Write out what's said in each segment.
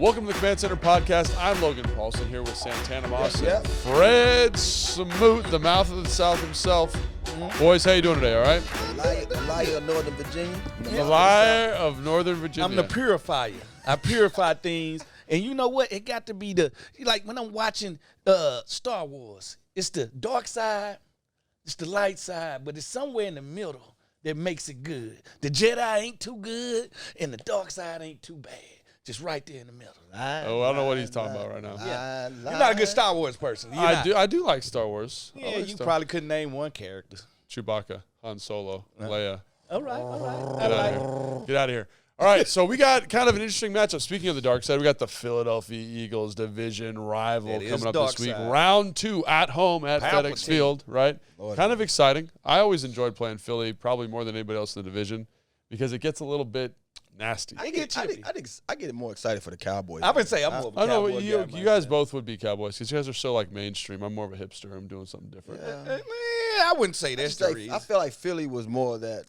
Welcome to the Command Center Podcast. I'm Logan Paulson here with Santana Moss Yeah. and Fred Smoot, the mouth of the South himself. Boys, how you doing today, all right? The liar of Northern Virginia. The liar of Northern Virginia. I'm the purifier. I purify things. And you know what? It got to be like when I'm watching Star Wars, it's the dark side, it's the light side, but it's somewhere in the middle that makes it good. The Jedi ain't too good, and the dark side ain't too bad. Just right there in the middle. I don't know what he's talking about right now. Yeah. You're not a good Star Wars person. I do like Star Wars. Yeah, you probably couldn't name one character. Chewbacca, Han Solo, Leia. All right. Get out of here. All right, so we got kind of an interesting matchup. Speaking of the dark side, we got the Philadelphia Eagles division rival coming up this week. Side. Round 2 at home at FedEx Field, right? Lord. Kind of exciting. I always enjoyed playing Philly, probably more than anybody else in the division, because it gets a little bit nasty. I get more excited for the Cowboys. I would say I'm more of a I know Cowboy you guy guys myself. both would be Cowboys because you guys are so like mainstream. I'm more of a hipster. I'm doing something different. Yeah. I wouldn't say that's the reason. I feel like Philly was more that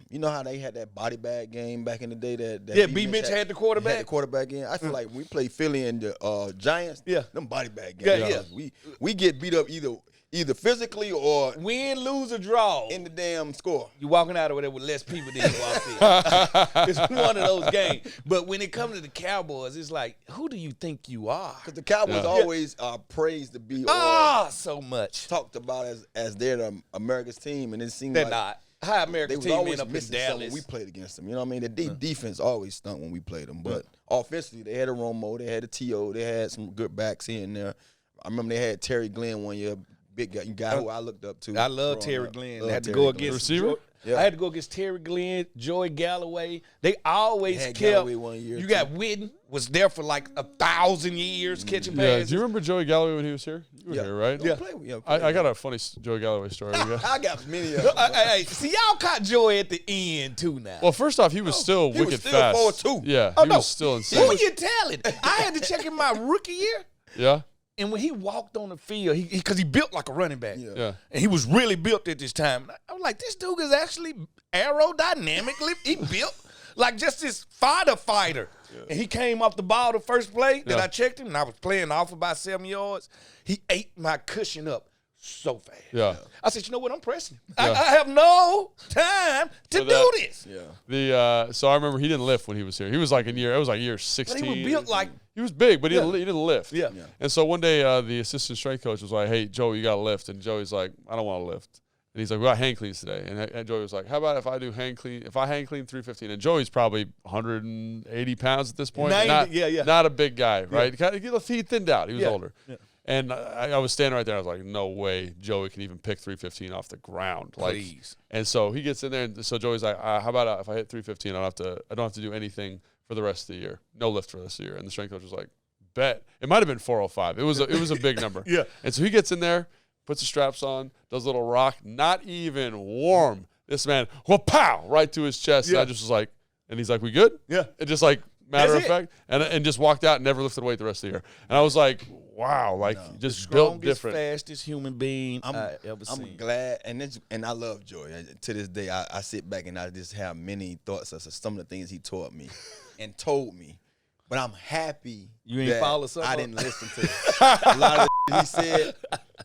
you know how they had that body bag game back in the day that B. Mitch had the quarterback. Had the quarterback in. I feel like when we play Philly and the Giants, them body bag games. Yeah. We get beat up either physically or Win, lose, or draw. in the damn score. You walking out of there with less people than you walked in. It's one of those games. But when it comes to the Cowboys, it's like, who do you think you are? Because the Cowboys always are praised to be So much. talked about as they're the America's team, and it seems They're like not. High they American was team always end up in missing something when Dallas. we played against them. You know what I mean? The defense always stunk when we played them. But offensively, they had a Romo, they had a T.O., they had some good backs here and there. I remember they had Terry Glenn one year, big guy who I looked up to. I love growing Terry up. Glenn. Love I had to Terry go Glenn. against Receiver? Yeah. I had to go against Terry Glenn, Joey Galloway. They always Had kept. Galloway one year, You too. got Witten was there for like 1,000 years catching Yeah. passes. Do you remember Joey Galloway when he was here? You were Yeah. here, right? Don't play with him. I got a funny Joey Galloway story. I got many of them. Hey, see, y'all caught Joey at the end too now. Well, first off, he was still he was wicked still fast. 4'2". Yeah, Oh, he no. was still insane. Who are you telling? I had to check in my rookie year. Yeah, And when he walked on the field, because he built like a running back. yeah. And he was really built at this time. And I was like, this dude is actually aerodynamically, he built like just this fighter. Yeah. And he came off the ball the first play that I checked him, and I was playing off about 7 yards. He ate my cushion up so fast. Yeah. I said, you know what? I'm pressing him. I have no time to do this. Yeah. So I remember he didn't lift when he was here. He was like it was like year 16. But he was built like, He was big, but he didn't lift. Yeah. And so one day the assistant strength coach was like, "Hey, Joey, you got to lift." And Joey's like, "I don't want to lift." And he's like, "We got hang cleans today." And Joey was like, "How about if I do hang clean? If I hang clean 315?" And Joey's probably 180 pounds at this point. 90, Not a big guy, right? He thinned out. He was Yeah. older. Yeah. And I was standing right there. I was like, "No way, Joey can even pick 315 off the ground." Like, please. and so he gets in there, and so Joey's like, "How about if I hit 315? I don't have to do anything for the rest of the year. No lift for the rest of the year." And the strength coach was like, "Bet." It might have been 405. It was a big number. Yeah. And so he gets in there, puts the straps on, does a little rock, not even warm. This man, pow, right to his chest. And I just was like, and he's like, "We good?" Yeah. It just like matter of That's fact, and just walked out and never lifted weight the rest of the year. And I was like, wow, like just built Strongest, different. fastest human being I ever I'm seen. glad, and I love Joey. To this day, I sit back and I just have many thoughts of some of the things he taught me and told me. But I'm happy You ain't that follow some I up? didn't listen to a lot of the he said.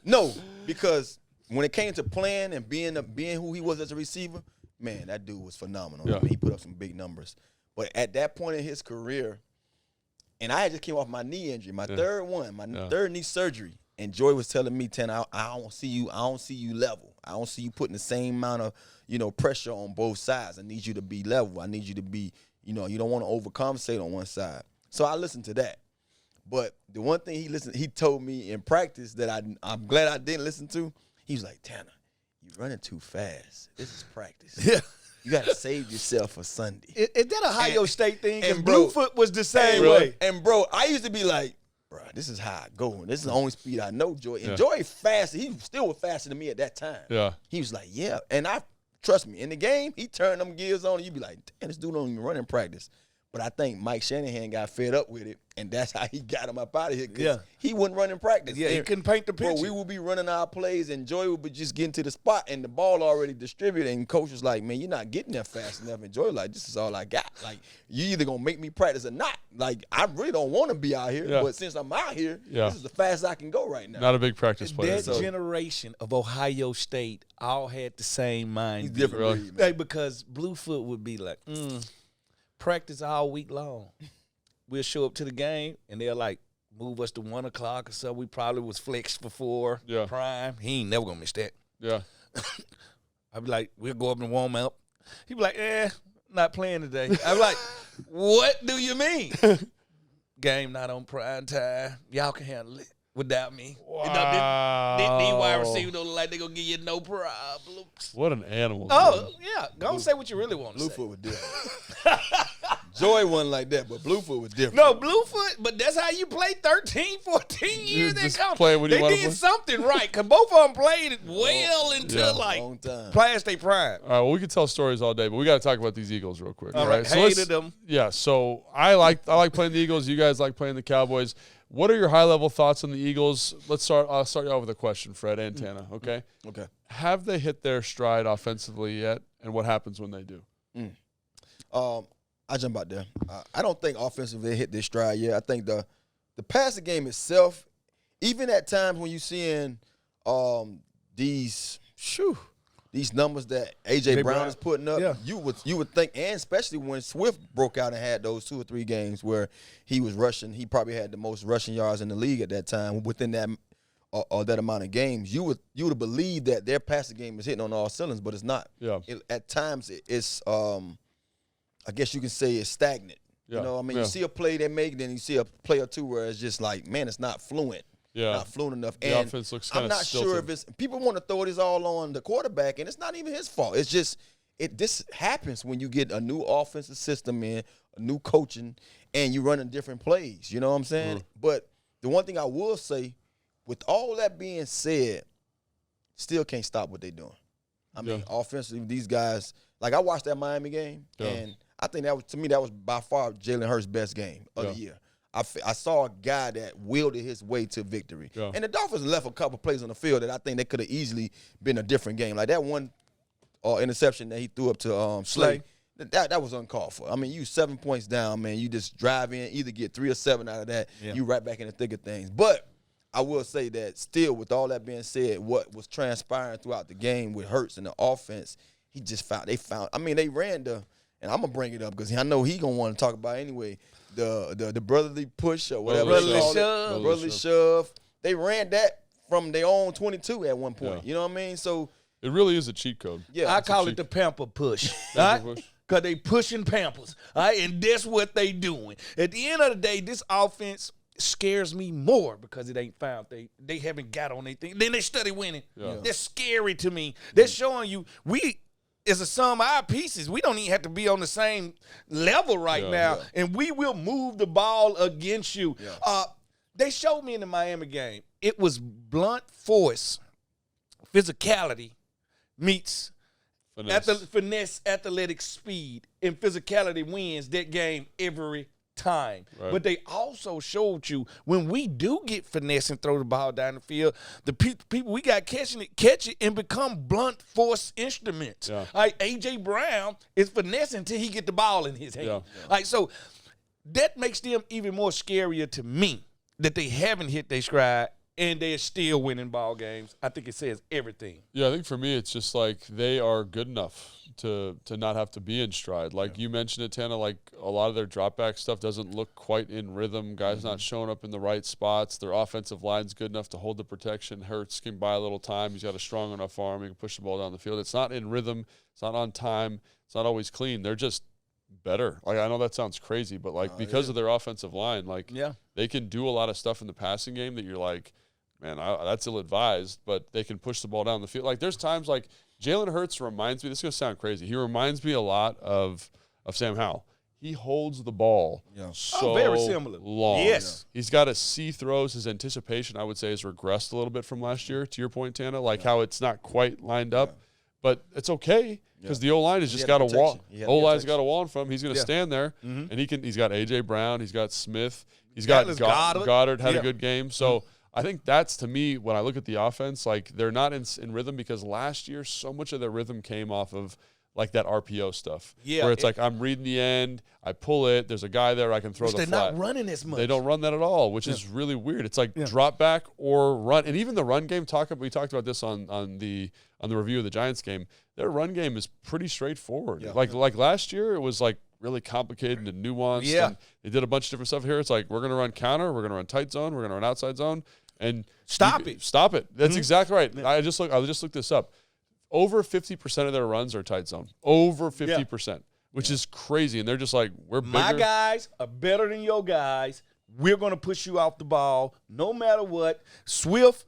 No, because when it came to playing and being who he was as a receiver, man, that dude was phenomenal. Yeah. I mean, he put up some big numbers. But at that point in his career, and I had just came off my knee injury, my third knee surgery, and Joy was telling me, I don't see you level. I don't see you putting the same amount of, pressure on both sides. I need you to be level. I need you to be, you don't want to overcompensate on one side. So I listened to that. But the one thing he told me in practice that I'm glad I didn't listen to, he was like, "Tanner, you're running too fast. This is practice. Yeah. You got to save yourself for Sunday." Is that Ohio State thing? And bro- Bluefoot was the same Really? way. And bro, I used to be like, "Bro, this is how I go. This is the only speed I know, Joy." And Joy fast. He still was faster than me at that time. Yeah. He was like, "Yeah." And trust me, in the game, he turned them gears on and you be like, "Damn, this dude don't even run in practice." But I think Mike Shanahan got fed up with it, and that's how he got him up out of here. Yeah. He wouldn't run in practice. Yeah, he couldn't paint the picture. Bro, we would be running our plays, and Joey would be just getting to the spot, and the ball already distributed, and coach was like, man, you're not getting there fast enough. And Joey like, this is all I got. Like, you either going to make me practice or not. Like, I really don't want to be out here, but since I'm out here, this is the fastest I can go right now. Not a big practice player. That generation of Ohio State all had the same mind. He's different. Really? Like, because Bluefoot would be like, practice all week long. We'll show up to the game, and they'll, like, move us to 1 o'clock or so. We probably was flexed before prime. He ain't never going to miss that. Yeah. I'd be like, we'll go up and warm up. He'd be like, not playing today. I'd be like, what do you mean? Game not on prime time. Y'all can handle it without me. Wow. You know, these wide receivers don't look like they're going to give you no problems. What an animal. Oh, yeah. Go and say what you really want to say. Bluefoot was different. Joy wasn't like that, but Bluefoot was different. No, Bluefoot, but that's how you play 13, 14 years. Just play when you they wanna did play? something right, because both of them played well into, long time. past their prime. All right, well, we could tell stories all day, but we got to talk about these Eagles real quick. All right. So Hated them. Yeah, so I like playing the Eagles. You guys like playing the Cowboys. What are your high-level thoughts on the Eagles? I'll start you out with a question, Fred and Tana, okay? Okay. Have they hit their stride offensively yet, and what happens when they do? I jump out there. I don't think offensively they hit their stride yet. I think the passing game itself, even at times when you're seeing these numbers that A.J. Brown is putting up, you would think, and especially when Swift broke out and had those 2 or 3 games where he was rushing, he probably had the most rushing yards in the league at that time within that that amount of games. You would believe that their passing game is hitting on all cylinders, but it's not. Yeah. At times it's I guess you can say it's stagnant. Yeah. You know, I mean, you see a play they make, then you see a play or two where it's just like, man, it's not fluent. Yeah. Not fluent enough. The and offense looks I'm kinda not stilted. sure if it's – people want to throw this all on the quarterback, and it's not even his fault. It's just this happens when you get a new offensive system in, a new coaching, and you're running different plays. You know what I'm saying? But the one thing I will say, with all that being said, still can't stop what they're doing. I mean, offensively, these guys – like I watched that Miami game, and – I think that was by far Jalen Hurts' best game of the year. I saw a guy that wielded his way to victory. Yeah. And the Dolphins left a couple plays on the field that I think they could have easily been a different game. Like that one interception that he threw up to Slay, that was uncalled for. I mean, you 7 points down, man. You just drive in, either get 3 or 7 out of that, you right back in the thick of things. But I will say that still, with all that being said, what was transpiring throughout the game with Hurts and the offense, they ran the – and I'm going to bring it up because I know he's going to want to talk about it anyway. The brotherly push or whatever. Brotherly shove. They ran that from their own 22 at one point. Yeah. You know what I mean? So it really is a cheat code. Yeah, I call it the pamper push. Because they pushing Pampers. All right? And that's what they doing. At the end of the day, this offense scares me more because it ain't found. They haven't got on anything. Then they study winning. Yeah. That's scary to me. They're showing you is a sum of our pieces. We don't even have to be on the same level right now, and we will move the ball against you. Yeah. They showed me in the Miami game. It was blunt force, physicality meets finesse, athletic speed, and physicality wins that game every time. Right. But they also showed you when we do get finesse and throw the ball down the field, the people we got catch it and become blunt force instruments. Yeah. Like A.J. Brown is finessing until he get the ball in his hand. Yeah. Like, so that makes them even more scarier to me that they haven't hit their stride and they're still winning ball games. I think it says everything. Yeah, I think for me it's just like they are good enough to not have to be in stride. Like you mentioned it, Tana, like a lot of their drop back stuff doesn't look quite in rhythm. Guys not showing up in the right spots. Their offensive line's good enough to hold the protection. Hurts can buy a little time. He's got a strong enough arm. He can push the ball down the field. It's not in rhythm. It's not on time. It's not always clean. They're just better. Like, I know that sounds crazy, but like because of their offensive line, like they can do a lot of stuff in the passing game that you're like, man, that's ill-advised, but they can push the ball down the field. Like there's times like Jalen Hurts reminds me, this is going to sound crazy, he reminds me a lot of Sam Howell. He holds the ball so very similar. long. Yes. He's got to see throws. His anticipation, I would say, has regressed a little bit from last year, to your point, Tana, like how it's not quite lined up. but it's okay because the O-line has just got a wall. O-line's got a wall in front of him. He's going to stand there, and he's got A.J. Brown. He's got Smith. He's got Goddard had a good game. So I think that's, to me, when I look at the offense, like they're not in rhythm because last year so much of their rhythm came off of like that RPO stuff. Yeah. Where it's like I'm reading the end, I pull it, there's a guy there, I can throw the flat. They're not running as much. They don't run that at all, which is really weird. It's like drop back or run. And even the run game, we talked about this on the review of the Giants game. Their run game is pretty straightforward. Yeah. Like last year, it was like really complicated and nuanced. Yeah. And they did a bunch of different stuff here. It's like we're going to run counter, we're going to run tight zone, we're going to run outside zone. And stop it. That's exactly right. Yeah. I just looked this up. Over 50% of their runs are tight zone. Over 50%, which is crazy. And they're just like, we're bigger. My guys are better than your guys. We're going to push you off the ball no matter what. Swift,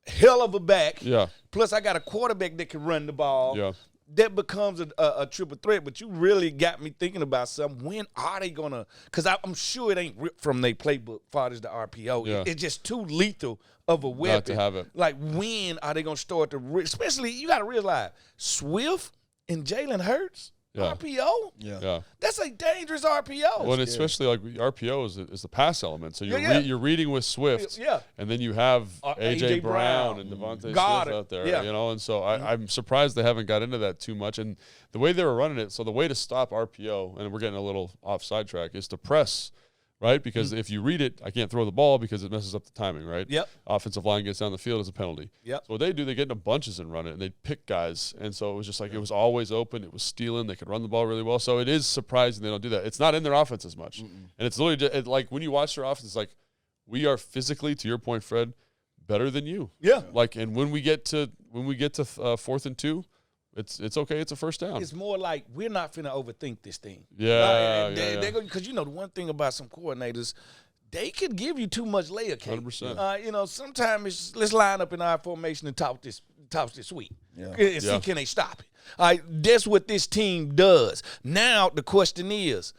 hell of a back. Yeah. Plus, I got a quarterback that can run the ball. Yeah. That becomes a triple threat. But you really got me thinking about something. When are they going to – because I'm sure it ain't ripped from their playbook, far as the RPO. Yeah. It's just too lethal of a weapon. Not to have it. Like, when are they going to start to – especially, you got to realize, Swift and Jalen Hurts, RPO? Yeah. That's a dangerous RPO. Well, and especially like RPO is the pass element. So you're reading with Swift, and then you have A.J. Brown and Devontae Smith out there, you know. And so I'm surprised they haven't got into that too much. And the way they were running it, so the way to stop RPO, and we're getting a little off sidetrack, is to press. Right? Because if you read it, I can't throw the ball because it messes up the timing, right? Yep. Offensive line gets down the field as a penalty. Yep. So what they do, they get into bunches and run it, and they pick guys. And so it was just like it was always open. It was stealing. They could run the ball really well. So it is surprising they don't do that. It's not in their offense as much. And it's literally like when you watch their offense, it's like we are physically, to your point, Fred, better than you. Yeah. Like, and when we get to 4th and 2, it's okay. It's a first down. It's more like we're not finna overthink this thing. Yeah, because you know the one thing about some coordinators, they could give you too much layer cake. 100%. You know, sometimes let's line up in our formation and talk this sweet. And see can they stop it. All right, that's what this team does. Now the question is,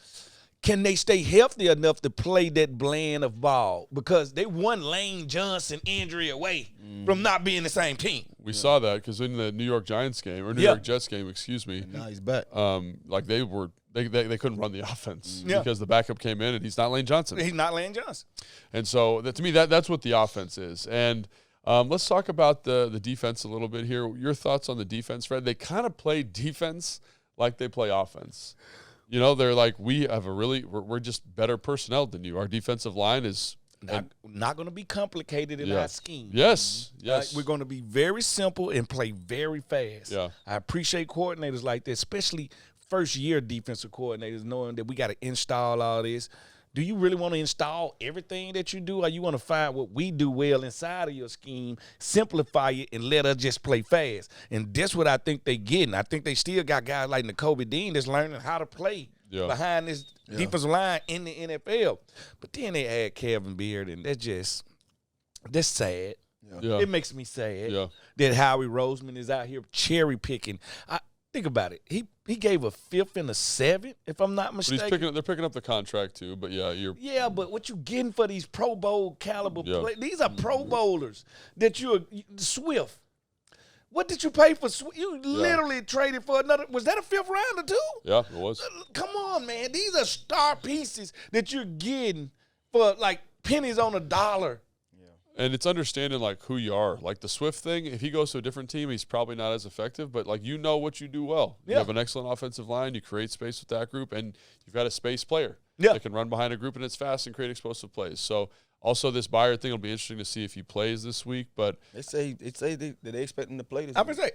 can they stay healthy enough to play that blend of ball? Because they won Lane Johnson injury away from not being the same team. We saw that because in the New York Giants game, or New York Jets game, excuse me. And now he's back. Like they couldn't run the offense because the backup came in and he's not Lane Johnson. He's not Lane Johnson. And so to me, that's what the offense is. And let's talk about the defense a little bit here. Your thoughts on the defense, Fred? They kind of play defense like they play offense. You know, they're like, we're just better personnel than you. Our defensive line is not going to be complicated in our scheme. Yes. We're going to be very simple and play very fast. Yeah. I appreciate coordinators like that, especially first-year defensive coordinators, knowing that we got to install all this. Do you really want to install everything that you do, or you want to find what we do well inside of your scheme, simplify it, and let us just play fast? And that's what I think they're getting. I think they still got guys like Nakobe Dean that's learning how to play behind this defensive line in the NFL. But then they add Kevin Beard, and that's sad. Yeah. It makes me sad that Howie Roseman is out here cherry picking. Think about it. He gave a 5th and a 7th, if I'm not mistaken. They're picking up the contract too, but but what you getting for these Pro Bowl caliber players? These are Pro Bowlers that you're Swift. What did you pay for Swift? You literally traded for another. Was that a 5th rounder too? Yeah, it was. Come on, man. These are star pieces that you're getting for like pennies on a dollar. And it's understanding, like, who you are. Like, the Swift thing, if he goes to a different team, he's probably not as effective. But, like, you know what you do well. You have an excellent offensive line. You create space with that group. And you've got a space player that can run behind a group, and it's fast and create explosive plays. So, also, this Byard thing will be interesting to see if he plays this week. But they say they expect him to play this week. I would say,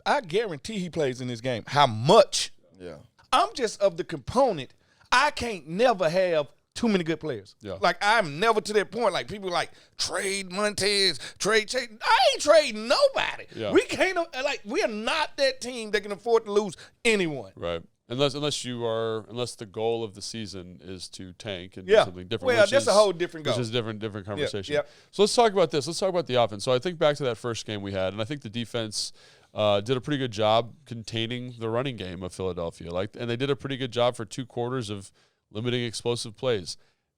I guarantee he plays in this game. How much? Yeah. I'm just of the component. I can't never have too many good players. Yeah. Like, I'm never to that point. Like, people like, trade Montez, trade Chase. I ain't trading nobody. Yeah. We can't, we are not that team that can afford to lose anyone. Right. Unless the goal of the season is to tank and do something different. Well, that's a whole different goal. Which is a different conversation. Yeah. So let's talk about this. Let's talk about the offense. So I think back to that first game we had, and I think the defense did a pretty good job containing the running game of Philadelphia. And they did a pretty good job for 2 quarters of limiting explosive plays.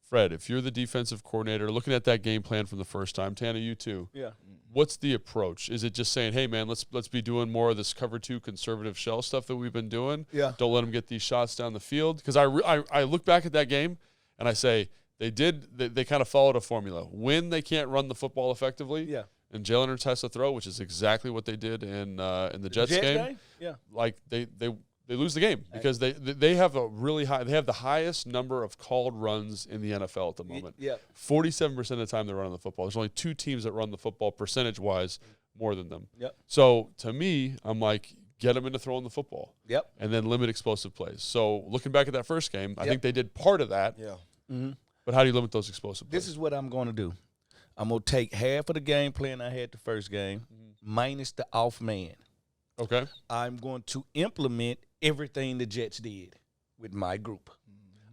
Fred, if you're the defensive coordinator looking at that game plan from the first time, Tana, you too. Yeah. What's the approach? Is it just saying, hey, man, let's be doing more of this cover 2 conservative shell stuff that we've been doing? Yeah. Don't let them get these shots down the field. Because I look back at that game and I say they kind of followed a formula. When they can't run the football effectively, Yeah. and Jalen Hurts has to throw, which is exactly what they did in the Jets game. Yeah. Like they lose the game because they have a really high. They have the highest number of called runs in the NFL at the moment. Yeah. 47% of the time they're running the football. There's only 2 teams that run the football percentage-wise more than them. Yep. So to me, I'm like, get them into throwing the football. Yep. And then limit explosive plays. So looking back at that first game, I think they did part of that. Yeah. Mm-hmm. But how do you limit those explosive plays? This is what I'm going to do. I'm going to take half of the game plan I had the first game, minus the off man. Okay. I'm going to implement everything the Jets did with my group.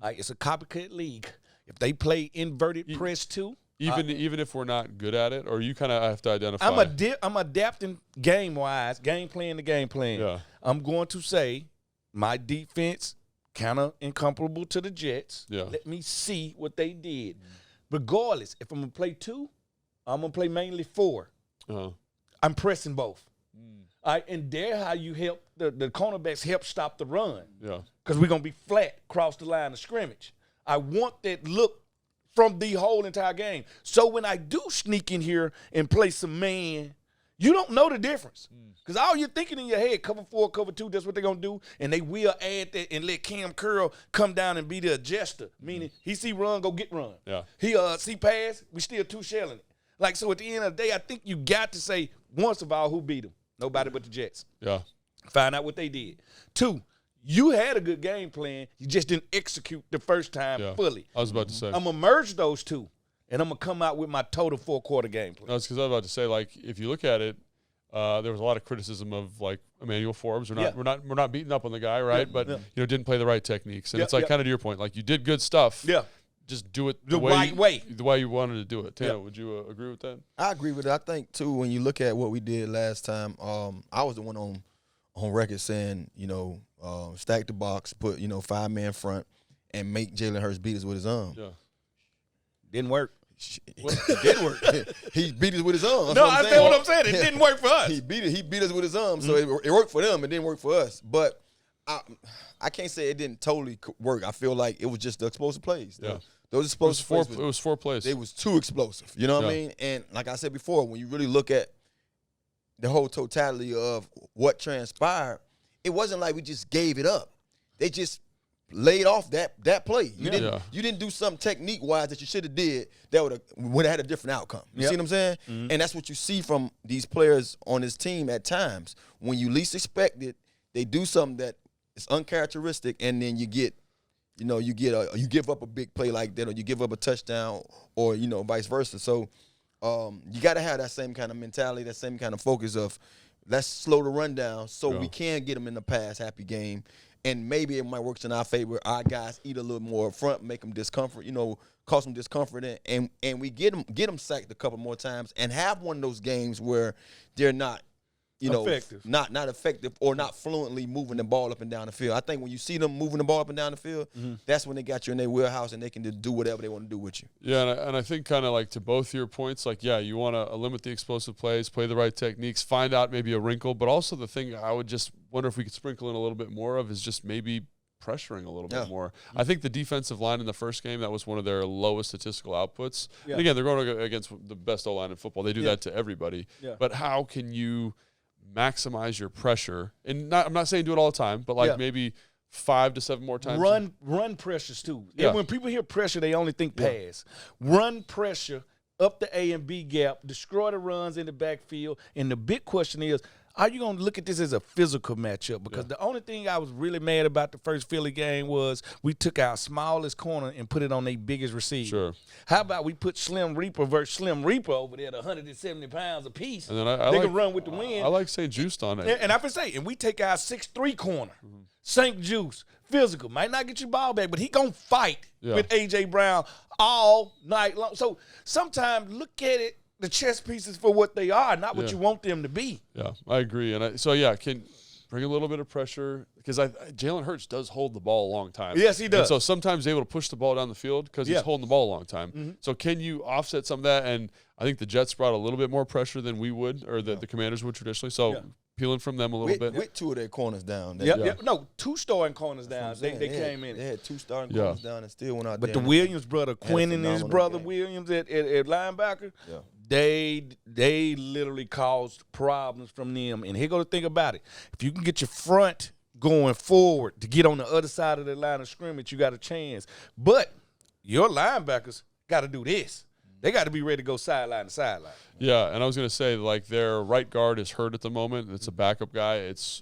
It's a copycat league. If they play inverted press 2. Even if we're not good at it, or you kind of have to identify. I'm adapting game-wise, game plan to game plan. Yeah. I'm going to say my defense kind of incomparable to the Jets. Yeah. Let me see what they did. Regardless, if I'm going to play 2, I'm going to play mainly 4. Uh-huh. I'm pressing both. All right, and there how you help the cornerbacks help stop the run. Yeah. Because we're going to be flat across the line of scrimmage. I want that look from the whole entire game. So when I do sneak in here and play some man, you don't know the difference. Because all you're thinking in your head, cover 4, cover 2, that's what they're going to do. And they will add that and let Cam Curl come down and be the adjuster. Meaning he see run, go get run. Yeah. He see pass, we still 2 shelling it. Like, so at the end of the day, I think you got to say, once of all, who beat them? Nobody but the Jets. Yeah. Find out what they did. 2, you had a good game plan. You just didn't execute the first time fully. I was about to say. I'm going to merge those 2, and I'm going to come out with my total 4-quarter game plan. No, it's because I was about to say, like, if you look at it, there was a lot of criticism of, like, Emmanuel Forbes. We're not beating up on the guy, right? But didn't play the right techniques. And it's like kind of to your point, like, you did good stuff. Yeah. Just do it the right way. The way you wanted to do it. Tana, would you agree with that? I agree with it. I think, too, when you look at what we did last time, I was the one on record saying, stack the box, put, 5-man front, and make Jalen Hurts beat us with his arm. Yeah. Didn't work. It did work. He beat us with his arm. No, I said what I'm saying. It didn't work for us. He beat us with his arm, so it worked for them. It didn't work for us. But I can't say it didn't totally work. I feel like it was just the explosive plays. Yeah. Those explosive plays. It was 4 plays. They was too explosive. You know what I mean? And like I said before, when you really look at the whole totality of what transpired, it wasn't like we just gave it up. They just laid off that play. You didn't do something technique wise that you should have did that would have had a different outcome. You see what I'm saying? Mm-hmm. And that's what you see from these players on this team at times. When you least expect it, they do something that is uncharacteristic, and then you give up a big play like that, or you give up a touchdown, or vice versa. So you got to have that same kind of mentality, that same kind of focus of let's slow the run down so we can get them in the pass happy game. And maybe it might work in our favor. Our guys eat a little more up front, make them discomfort, cause them discomfort, and we get them sacked a couple more times, and have one of those games where they're not, effective. not effective, or not fluently moving the ball up and down the field. I think when you see them moving the ball up and down the field, that's when they got you in their wheelhouse and they can just do whatever they want to do with you. Yeah, and I think kind of like to both your points, like, you want to limit the explosive plays, play the right techniques, find out maybe a wrinkle, but also the thing I would just wonder if we could sprinkle in a little bit more of is just maybe pressuring a little bit more. I think the defensive line in the first game, that was one of their lowest statistical outputs. Yeah. And again, they're going against the best O-line in football. They do that to everybody. Yeah. But how can you maximize your pressure? And I'm not saying do it all the time, but maybe 5 to 7 more times. Run pressures too. Yeah. And when people hear pressure, they only think pass. Run pressure up the A and B gap, destroy the runs in the backfield. And the big question is, are you going to look at this as a physical matchup? Because the only thing I was really mad about the first Philly game was we took our smallest corner and put it on their biggest receiver. Sure. How about we put Slim Reaper versus Slim Reaper over there at 170 pounds apiece? And then they can run with the wind. I like St. Juiced on it. And I can say, and we take our 6'3" corner, St. Juice, physical, might not get your ball back, but he going to fight with A.J. Brown all night long. So sometimes look at it, the chess pieces for what they are, not what you want them to be. Yeah, I agree. And bring a little bit of pressure because Jalen Hurts does hold the ball a long time. Yes, he does. And so sometimes he's able to push the ball down the field because he's holding the ball a long time. So can you offset some of that? And I think the Jets brought a little bit more pressure than we would or the Commanders would traditionally. So peeling from them a little bit. With two of their corners down. No, 2 starting corners down. They came in. They had 2 starting corners down and still went out there. But the Williams brother, Quinn and his brother Williams at linebacker, they literally caused problems from them. And here go the thing about it. If you can get your front going forward to get on the other side of the line of scrimmage, you got a chance. But your linebackers got to do this. They got to be ready to go sideline to sideline. Yeah, and I was going to say, like, their right guard is hurt at the moment. It's a backup guy. It's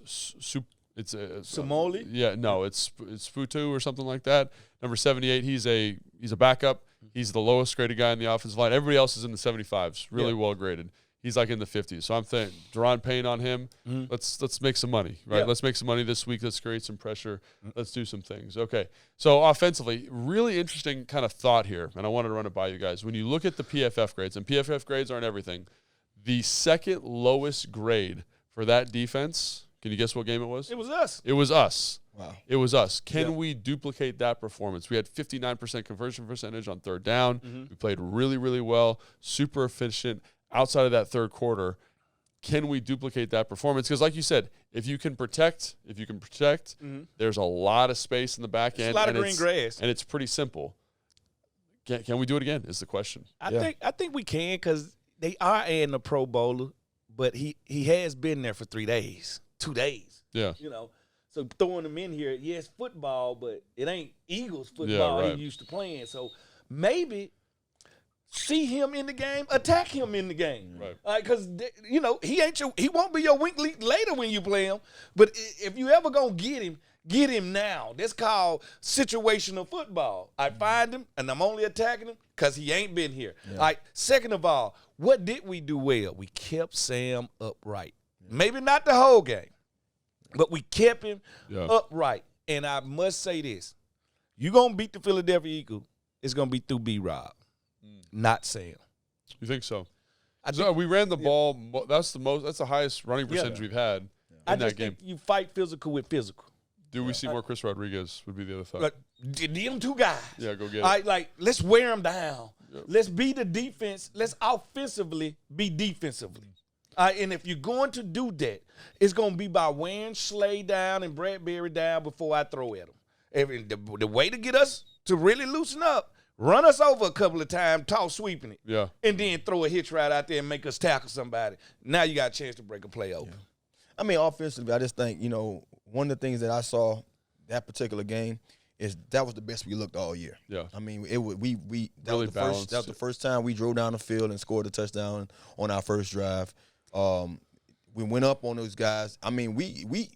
Somoli? Yeah, no, it's Sputu or something like that. Number 78, he's a backup. He's the lowest graded guy in the offensive line. Everybody else is in the 75s, really well graded. He's like in the 50s. So I'm thinking Deron Payne on him. Let's make some money, right? Yeah. Let's make some money this week. Let's create some pressure. Let's do some things. Okay. So offensively, really interesting kind of thought here, and I wanted to run it by you guys. When you look at the PFF grades, and PFF grades aren't everything, the second lowest grade for that defense, can you guess what game it was? It was us. It was us. Wow. It was us. Can we duplicate that performance? We had 59% conversion percentage on third down. We played really, really well, super efficient. Outside of that third quarter, can we duplicate that performance? Because like you said, if you can protect, there's a lot of space in the back end. It's a lot of green grass. And it's pretty simple. Can we do it again is the question. I think we can because they are adding a Pro Bowler, but he has been there for 3 days, 2 days. Yeah. You know, so throwing him in here, yes, football, but it ain't Eagles football he used to playing. So maybe – see him in the game, attack him in the game. Right. Because, he won't be your weak link later when you play him. But if you ever going to get him now. That's called situational football. I find him, and I'm only attacking him because he ain't been here. Yeah. All right, second of all, what did we do well? We kept Sam upright. Maybe not the whole game, but we kept him upright. And I must say this. You're going to beat the Philadelphia Eagles, it's going to be through B-Rob. Not Sam. You think so? We ran the ball. That's the highest running percentage we've had in that game. Think you fight physical with physical. Do we see more Chris Rodriguez would be the other thought. Like, them 2 guys. Yeah, go get it. All right, like, let's wear them down. Yep. Let's be the defense. Let's offensively be defensively. All right, and if you're going to do that, it's going to be by wearing Slay down and Bradbury down before I throw at them. The way to get us to really loosen up, run us over a couple of times, toss sweeping it. Yeah. And then throw a hitch right out there and make us tackle somebody. Now you got a chance to break a play open. Yeah. I mean, offensively, I just think, one of the things that I saw that particular game is that was the best we looked all year. Yeah. I mean, that was the first time we drove down the field and scored a touchdown on our first drive. We went up on those guys. I mean, we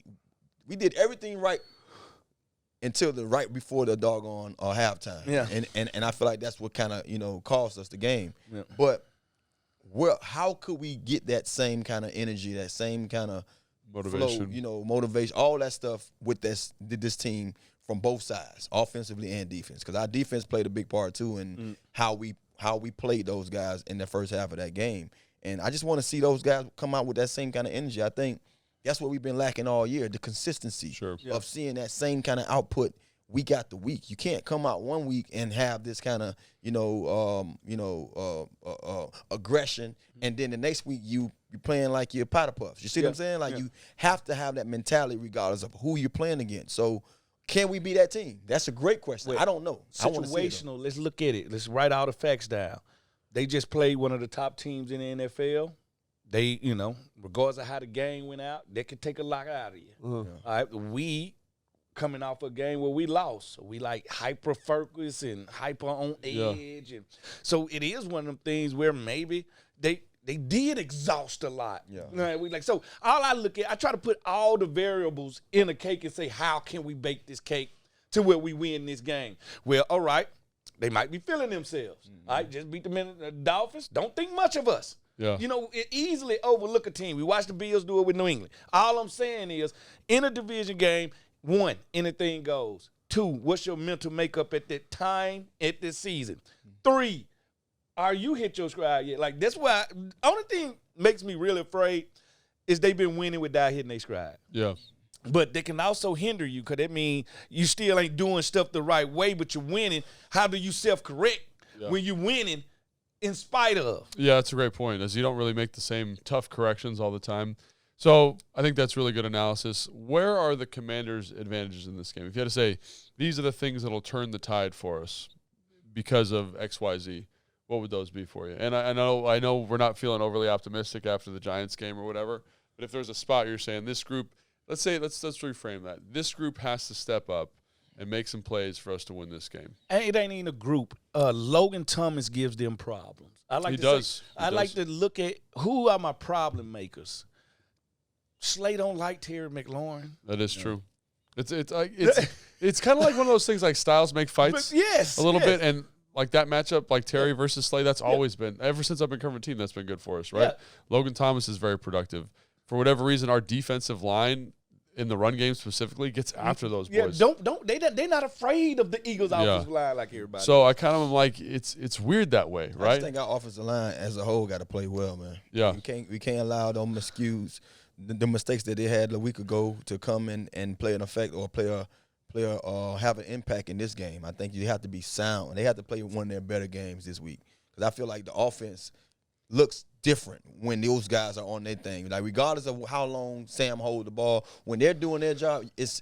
did everything right until right before the doggone halftime. Yeah. And I feel like that's what kind of, cost us the game. Yeah. But how could we get that same kind of energy, that same kind of motivation, flow, motivation, all that stuff with this team from both sides, offensively and defense? Because our defense played a big part too in how we played those guys in the first half of that game. And I just want to see those guys come out with that same kind of energy. I think that's what we've been lacking all year, the consistency of seeing that same kind of output week after week. You can't come out one week and have this kind of, aggression, and then the next week you're playing like you're powder puffs. You see what I'm saying? Like you have to have that mentality regardless of who you're playing against. So can we be that team? That's a great question. Well, I don't know. Situational. Let's look at it. Let's write all the facts down. They just played one of the top teams in the NFL. They, regardless of how the game went out, they could take a lot out of you. All right, we coming off a game where we lost, so we like hyper focus and hyper on edge, and so it is one of them things where maybe they did exhaust a lot. Yeah, right? So all I look at, I try to put all the variables in a cake and say, how can we bake this cake to where we win this game? Well, all right, they might be feeling themselves. All right, just beat the Dolphins. Don't think much of us. Yeah. It easily overlook a team. We watched the Bills do it with New England. All I'm saying is, in a division game, 1, anything goes. 2, what's your mental makeup at that time at this season? 3, are you hit your stride yet? Like, that's why only thing makes me really afraid is they've been winning without hitting their stride. Yeah. But they can also hinder you because that means you still ain't doing stuff the right way, but you're winning. How do you self-correct when you're winning in spite of? Yeah, that's a great point, as you don't really make the same tough corrections all the time. So I think that's really good analysis. Where are the Commanders' advantages in this game? If you had to say, these are the things that will turn the tide for us because of X, Y, Z, what would those be for you? And I know we're not feeling overly optimistic after the Giants game or whatever, but if there's a spot you're saying this group, let's reframe that. This group has to step up and make some plays for us to win this game. It ain't even a group. Logan Thomas gives them problems. I like to look at who are my problem makers. Slay don't like Terry McLaurin. That is true. It's kind of like one of those things like styles make fights. Yes, a little bit, and like that matchup, like Terry versus Slay, that's always been, ever since I've been covering the team, that's been good for us, right? Yeah. Logan Thomas is very productive. For whatever reason, our defensive line in the run game specifically gets after those boys. They're not afraid of the Eagles' offensive line like everybody. So I kind of am like, it's weird that way, right? I just think our offensive line as a whole got to play well, man. Yeah, we can't allow those miscues, the mistakes that they had a week ago to come in and play an effect or have an impact in this game. I think you have to be sound. They have to play one of their better games this week because I feel like the offense looks different when those guys are on their thing. Like regardless of how long Sam holds the ball, when they're doing their job, it's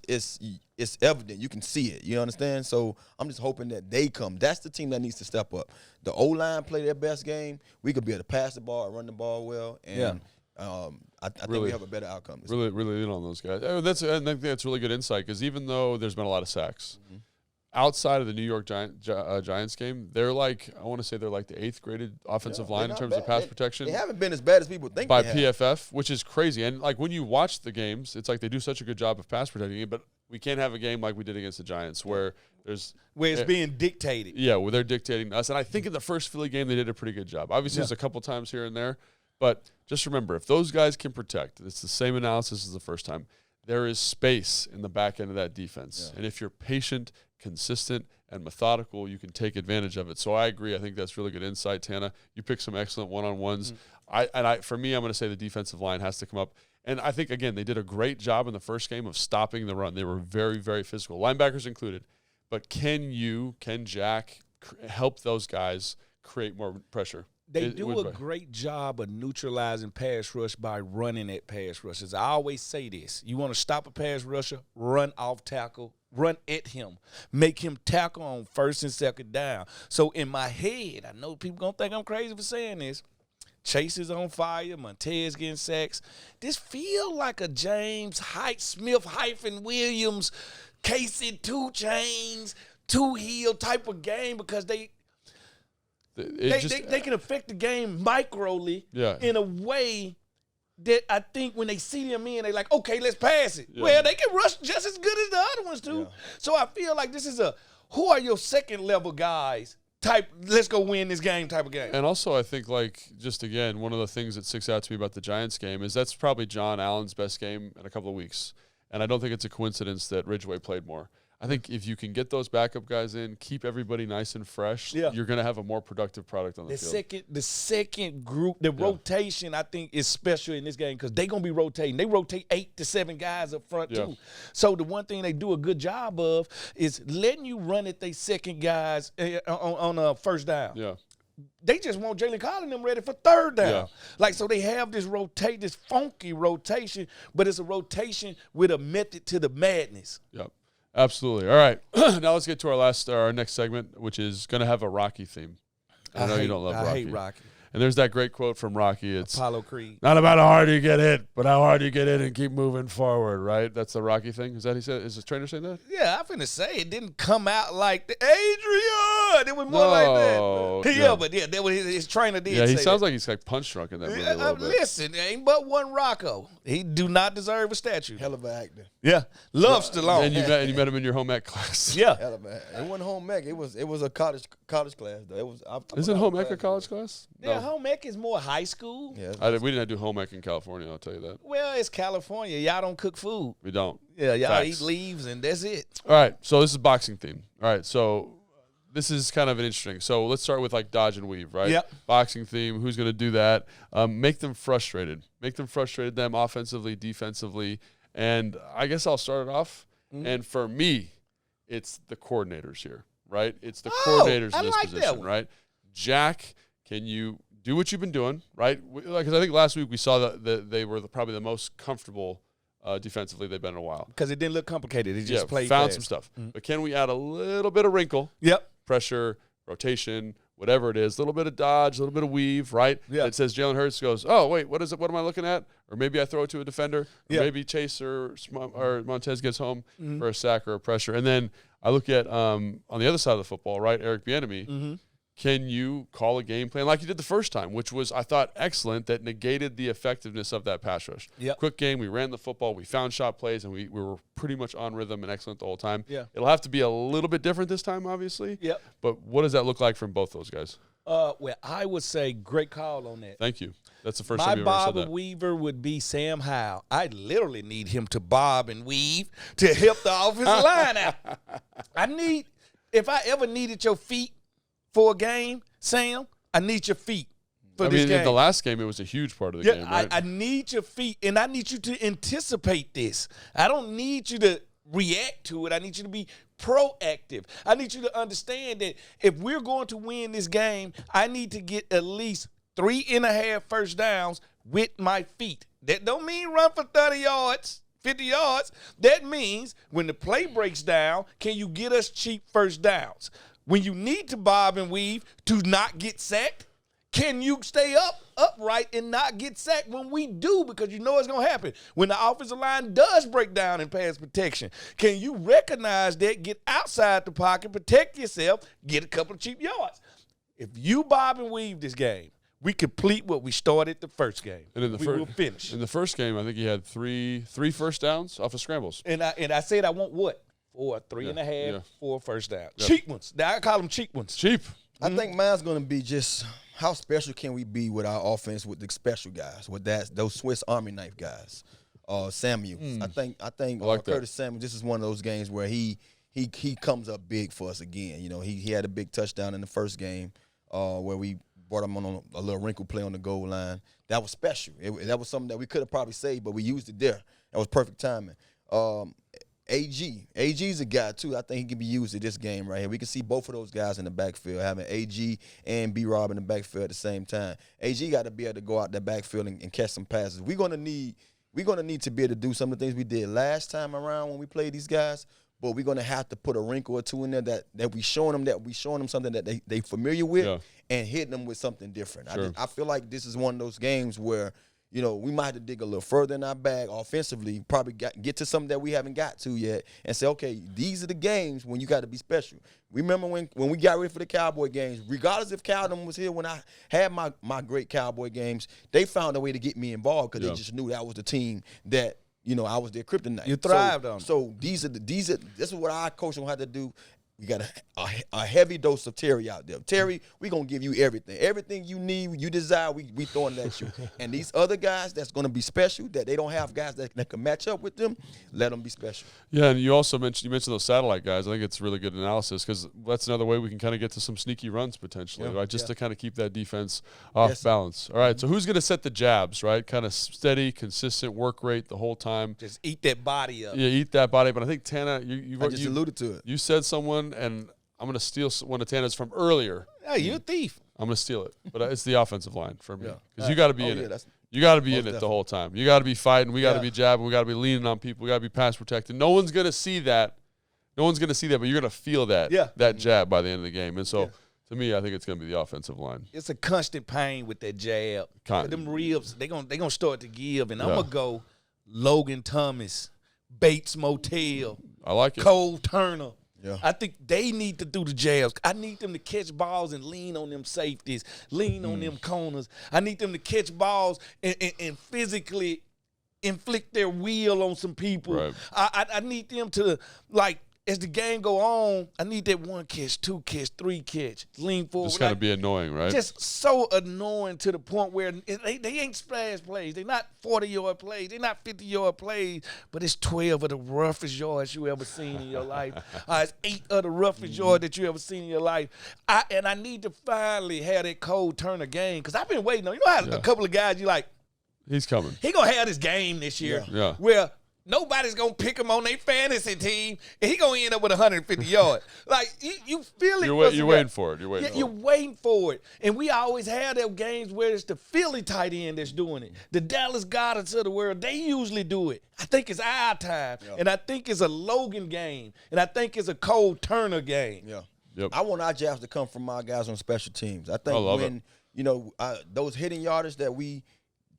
evident. You can see it. You understand? So I'm just hoping that they come. That's the team that needs to step up. The O-line play their best game. We could be able to pass the ball, run the ball well, and I think we have a better outcome. Really in on those guys. I think that's really good insight because even though there's been a lot of sacks, outside of the New York Giants game, they're like, I want to say they're like the 8th graded offensive line in terms of pass protection. They haven't been as bad as people think by PFF, which is crazy. And like when you watch the games, it's like they do such a good job of pass protecting it, but we can't have a game like we did against the Giants where it's being dictated. Yeah, where they're dictating us. And I think in the first Philly game, they did a pretty good job. Obviously, there's a couple times here and there. But just remember, if those guys can protect, it's the same analysis as the first time. There is space in the back end of that defense. Yeah. And if you're patient, consistent, and methodical, you can take advantage of it. So I agree. I think that's really good insight, Tana. You picked some excellent one-on-ones. For me, I'm going to say the defensive line has to come up. And I think, again, they did a great job in the first game of stopping the run. They were very, very physical, linebackers included. But can Jack help those guys create more pressure? They do a great job of neutralizing pass rush by running at pass rushers. I always say this. You want to stop a pass rusher, run off tackle, run at him. Make him tackle on first and second down. So in my head, I know people going to think I'm crazy for saying this. Chase is on fire. Montez getting sacks. This feel like a James Smith-Williams, Casey 2 Chainz, 2 Hill type of game because they can affect the game microly in a way that I think when they see them in, they like, okay, let's pass it. Yeah. Well, they can rush just as good as the other ones do. Yeah. So I feel like this is who are your second level guys type, let's go win this game type of game. And also I think just again, one of the things that sticks out to me about the Giants game is that's probably John Allen's best game in a couple of weeks. And I don't think it's a coincidence that Ridgeway played more. I think if you can get those backup guys in, keep everybody nice and fresh, you're going to have a more productive product on the field. The second group, the rotation, I think, is special in this game because they're going to be rotating. They rotate 8 to 7 guys up front, too. So the one thing they do a good job of is letting you run at their second guys on a first down. Yeah. They just want Jalen Collins them ready for third down. Yeah. So they have this funky rotation, but it's a rotation with a method to the madness. Yep. Absolutely. All right. Now let's get to our next segment, which is going to have a Rocky theme. I know you don't love Rocky. I hate Rocky. And there's that great quote from Rocky. It's Apollo Creed. Not about how hard you get hit, but how hard you get hit and keep moving forward, right? That's the Rocky thing. Is that he said? Is his trainer saying that? Yeah, I'm finna say it didn't come out like Adrian. It was more like that. But that was his trainer did. Yeah, he say sounds that. like he's like punch drunk in that movie a little bit. Listen, there ain't but one Rocco. He do not deserve a statue. Hell of an actor. Yeah, love Stallone. And you met him in your home ec class. Yeah, hell of an actor. It wasn't home ec. It was a college class though. It was. Isn't home ec a college class? Yeah, home ec is more high school. Yeah, we didn't do home ec in California, I'll tell you that. Well, it's California. Y'all don't cook food. We don't. Yeah, y'all eat leaves and that's it. All right, so this is boxing theme. All right, so this is kind of an interesting. So let's start with like dodge and weave, right? Yep. Boxing theme. Who's going to do that? Make them frustrated. Make them frustrated. Them offensively, defensively, And I guess I'll start it off. And for me, it's the coordinators here, right? It's the coordinators in this position, right? Jack, can you do what you've been doing, right? Because I think last week we saw that they were probably the most comfortable defensively they've been in a while. Because it didn't look complicated. It just played found fast. some stuff. But can we add a little bit of wrinkle? Yep. Pressure, rotation, whatever it is, a little bit of dodge, a little bit of weave, right? Yeah. It says Jalen Hurts goes, oh, wait, what is it? What am I looking at? Or maybe I throw it to a defender. Or maybe Chase or Montez gets home for a sack or a pressure. And then I look at, on the other side of the football, right, Eric Bieniemy, can you call a game plan like you did the first time, which was, I thought, excellent, that negated the effectiveness of that pass rush. Yep. Quick game, we ran the football, we found shot plays, and we were pretty much on rhythm and excellent the whole time. Yeah. It'll have to be a little bit different this time, obviously. Yep. But what does that look like from both those guys? Well, I would say great call on that. Thank you. That's the first My time you ever said bob that. and weaver would be Sam Howell. I literally need him to bob and weave to help the offensive line out. If I ever needed your feet for a game, Sam, I need your feet for this game. In the last game, it was a huge part of the game, right? I need your feet, and I need you to anticipate this. I don't need you to react to it. I need you to be proactive. I need you to understand that if we're going to win this game, I need to get at least 3.5 first downs with my feet. That don't mean run for 30 yards, 50 yards. That means when the play breaks down, can you get us cheap first downs? When you need to bob and weave to not get sacked, can you stay upright and not get sacked when we do? Because you know it's going to happen. When the offensive line does break down in pass protection, can you recognize that, get outside the pocket, protect yourself, get a couple of cheap yards? If you bob and weave this game, we complete what we started the first game. And we will finish. In the first game, I think he had three first downs off of scrambles. And I said I want what? 3.5, 4 first downs. Yeah. Cheap ones. Now I call them cheap ones. Cheap. I think mine's going to be just how special can we be with our offense with the special guys, with those Swiss Army knife guys. Samuels. I think like Curtis Samuels, this is one of those games where he comes up big for us again. You know, he had a big touchdown in the first game where we brought him on a little wrinkle play on the goal line. That was special. That was something that we could have probably saved, but we used it there. That was perfect timing. AG's a guy, too. I think he can be used in this game right here. We can see both of those guys in the backfield, having AG and B-Rob in the backfield at the same time. AG got to be able to go out that backfield and catch some passes. We're gonna need to be able to do some of the things we did last time around when we played these guys, but we're gonna have to put a wrinkle or two in there that we showing them something that they familiar with and hitting them with something different. Sure. I feel like this is one of those games where, you know, we might have to dig a little further in our bag offensively, probably get to something that we haven't got to yet and say, okay, these are the games when you got to be special. Remember when we got ready for the Cowboy games, regardless if Cowden was here when I had my great Cowboy games, they found a way to get me involved because they just knew that was the team that, you know, I was their kryptonite. You thrived on it. So this is what our coach will have to do. We got a heavy dose of Terry out there. Terry, we're going to give you everything. Everything you need, you desire, we throwing it at you. And these other guys that's going to be special, that they don't have guys that can match up with them, let them be special. Yeah, and you also mentioned those satellite guys. I think it's really good analysis because that's another way we can kind of get to some sneaky runs potentially, right? Just to kind of keep that defense off balance. All right, so who's going to set the jabs, right? Kind of steady, consistent work rate the whole time. Just eat that body up. Yeah, eat that body. But I think Tana, you alluded to it. You said someone, and I'm going to steal one of Tana's from earlier. Hey, you're a thief. I'm going to steal it. But it's the offensive line for me. Because you got to be in it. You got to be in it the whole time. You got to be fighting. We got to be jabbing. We got to be leaning on people. We got to be pass protected. No one's going to see that. No one's going to see that, but you're going to feel that that jab by the end of the game. And so, to me, I think it's going to be the offensive line. It's a constant pain with that jab. Them ribs, they gonna start to give, and I'm going to go Logan Thomas, Bates Motel. I like it. Cole Turner. Yeah. I think they need to do the jabs. I need them to catch balls and lean on them safeties, lean on them corners. I need them to catch balls and physically inflict their will on some people. Right. I need them to, like, as the game go on, I need that 1 catch, 2 catch, 3 catch, lean forward. Just got to be annoying, right? Just so annoying to the point where they ain't splash plays. They're not 40-yard plays. They're not 50-yard plays. But it's 12 of the roughest yards you ever seen in your life. It's 8 of the roughest yards that you ever seen in your life. I need to finally have that Cole Turner game because I've been waiting on. You know how a couple of guys you like, he's coming. he going to have this game this year. Yeah. Where nobody's going to pick him on their fantasy team, and he going to end up with 150 yards. Like, you feel it. You're waiting for it. You're waiting for it. And we always have them games where it's the Philly tight end that's doing it. The Dallas Goederts of the world, they usually do it. I think it's our time, and I think it's a Logan game, and I think it's a Cole Turner game. Yeah. Yep. I want our jabs to come from my guys on special teams. I think those hitting yardage that we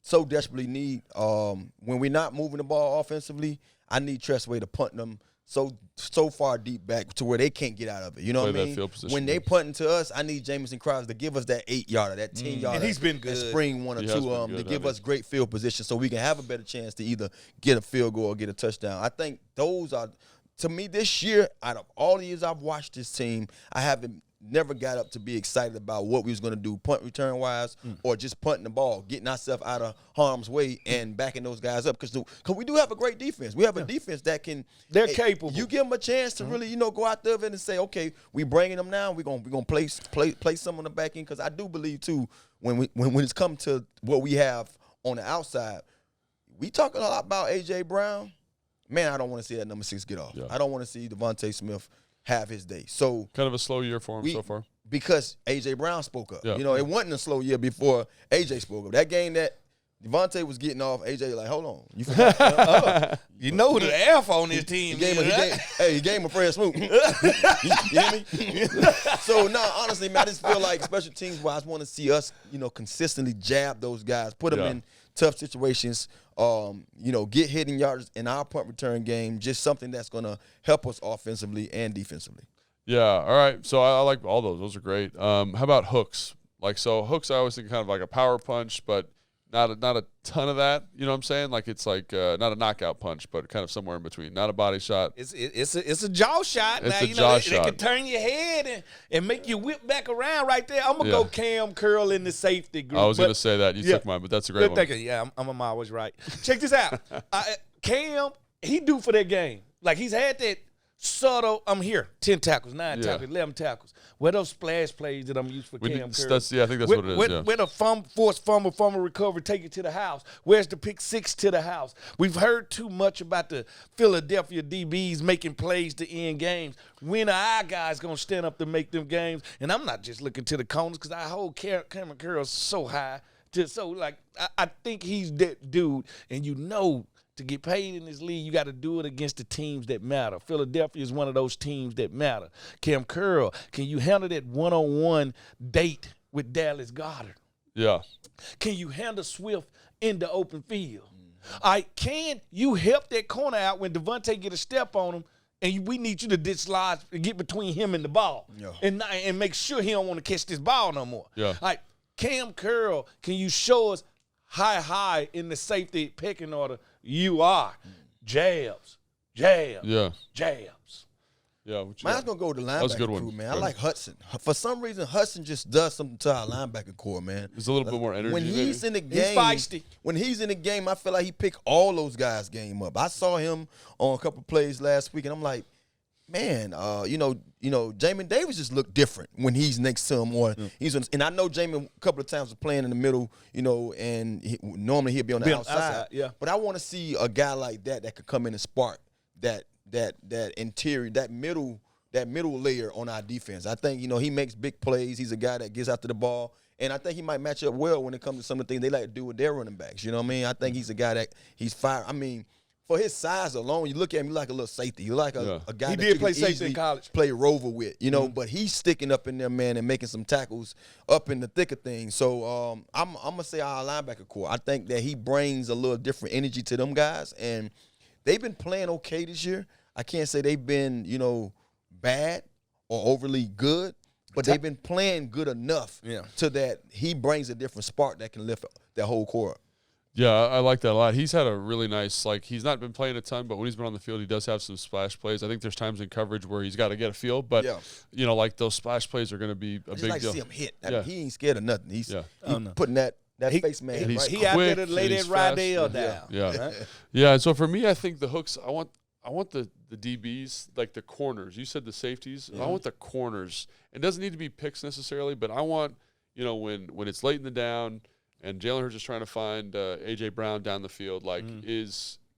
so desperately need, when we're not moving the ball offensively, I need Tressway to punt them so far deep back to where they can't get out of it. You know what I mean? When they punting to us, I need Jamison Crowder to give us that 8-yarder, that 10-yarder. And he's been good. That spring one or two to give us great field position so we can have a better chance to either get a field goal or get a touchdown. I think those are, to me, this year, out of all the years I've watched this team, I haven't never got up to be excited about what we was going to do punt return wise or just punting the ball, getting ourselves out of harm's way and backing those guys up because we do have a great defense. We have a defense that can – they're capable. You give them a chance to really, go out there and say, okay, we bringing them now. We're gonna play some on the back end because I do believe too when it's come to what we have on the outside, we talk a lot about A.J. Brown. Man, I don't want to see that number 6 get off. Yeah. I don't want to see Devontae Smith have his day. So kind of a slow year for him so far. Because A.J. Brown spoke up. Yeah. It wasn't a slow year before A.J. spoke up. That game that Devontae was getting off, A.J. like, hold on. You forgot. You know who the F on this team he gave him a Fred Smoot. You hear me? So, honestly, man, I just feel like special teams-wise, I want to see us, consistently jab those guys, put them in tough situations, get hitting yards in our punt return game, just something that's going to help us offensively and defensively. Yeah, all right. So I like all those. Those are great. How about hooks? Hooks I always think kind of like a power punch, but not a ton of that. You know what I'm saying? Like it's like not a knockout punch, but kind of somewhere in between. Not a body shot. It's a jaw shot. It's now, a jaw shot. They can turn your head and make you whip back around right there. I'm going to go Cam Curl in the safety group. I was going to say that. You took mine, but that's a great one. Yeah, I'm always right. Check this out. Cam, he due for that game. Like he's had that subtle, I'm here, 10 tackles, 9 tackles, 11 tackles. Where those splash plays that I'm used for Cam Curl? I think that's what it is. Where the forced fumble recovery, take it to the house. Where's the pick 6 to the house? We've heard too much about the Philadelphia DBs making plays to end games. When are our guys going to stand up to make them games? And I'm not just looking to the corners because I hold Cameron Curl so high. I think he's that dude, and to get paid in this league, you got to do it against the teams that matter. Philadelphia is one of those teams that matter. Cam Curl, can you handle that one-on-one date with Dallas Goedert? Yeah. Can you handle Swift in the open field? Can you help that corner out when Devontae get a step on him, and we need you to dislodge and get between him and the ball and make sure he don't want to catch this ball no more? Yeah. Cam Curl, can you show us high in the safety pecking order you are? Jabs. Yeah. Jabs. Yeah. Mine's going to go with the linebacker crew, man. I like Hudson. For some reason, Hudson just does something to our linebacker core, man. There's a little bit more energy. When he's in the game, he's feisty. When he's in the game, I feel like he pick all those guys' game up. I saw him on a couple plays last week, and I'm like, man, Jamin Davis just looked different when he's next to him. And I know Jamin a couple of times was playing in the middle, and normally he'll be on the outside. Yeah. But I want to see a guy like that could come in and spark that interior, that middle layer on our defense. I think, he makes big plays. He's a guy that gets after the ball. And I think he might match up well when it comes to some of the things they like to do with their running backs. You know what I mean? I think he's a guy that he's fire. I mean, for his size alone, you look at him, you like a little safety. You like a guy he that did you play can safety in college. Play rover with, but he's sticking up in there, man, and making some tackles up in the thick of things. So I'm going to say our linebacker core. I think that he brings a little different energy to them guys, and they've been playing okay this year. I can't say they've been, bad or overly good, but they've been playing good enough to that he brings a different spark that can lift that whole core up. Yeah, I like that a lot. He's had a really nice, he's not been playing a ton, but when he's been on the field, he does have some splash plays. I think there's times in coverage where he's got to get a feel, but, those splash plays are going to be a big deal. I just like to see him hit. I mean, he ain't scared of nothing. He's putting that face man right. He out there to lay that Rydell down. Yeah. Right? Yeah, and so for me, I think the hooks, I want the DBs, like the corners. You said the safeties. I want the corners. It doesn't need to be picks necessarily, but I want, when it's late in the down – and Jalen Hurts is trying to find A.J. Brown down the field. Can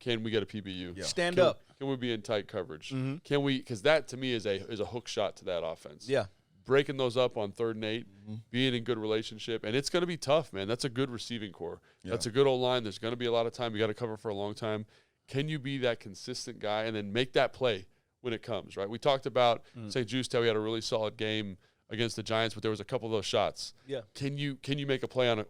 can we get a PBU? Yeah. Stand up. Can we be in tight coverage? Mm-hmm. Can we? Because that to me is a hook shot to that offense. Yeah. Breaking those up on 3rd and 8, being in good relationship, and it's going to be tough, man. That's a good receiving core. Yeah. That's a good old line. There's going to be a lot of time. You got to cover for a long time. Can you be that consistent guy and then make that play when it comes, right? We talked about St. Jude's how he had a really solid game against the Giants, but there was a couple of those shots. Yeah. Can you make a play on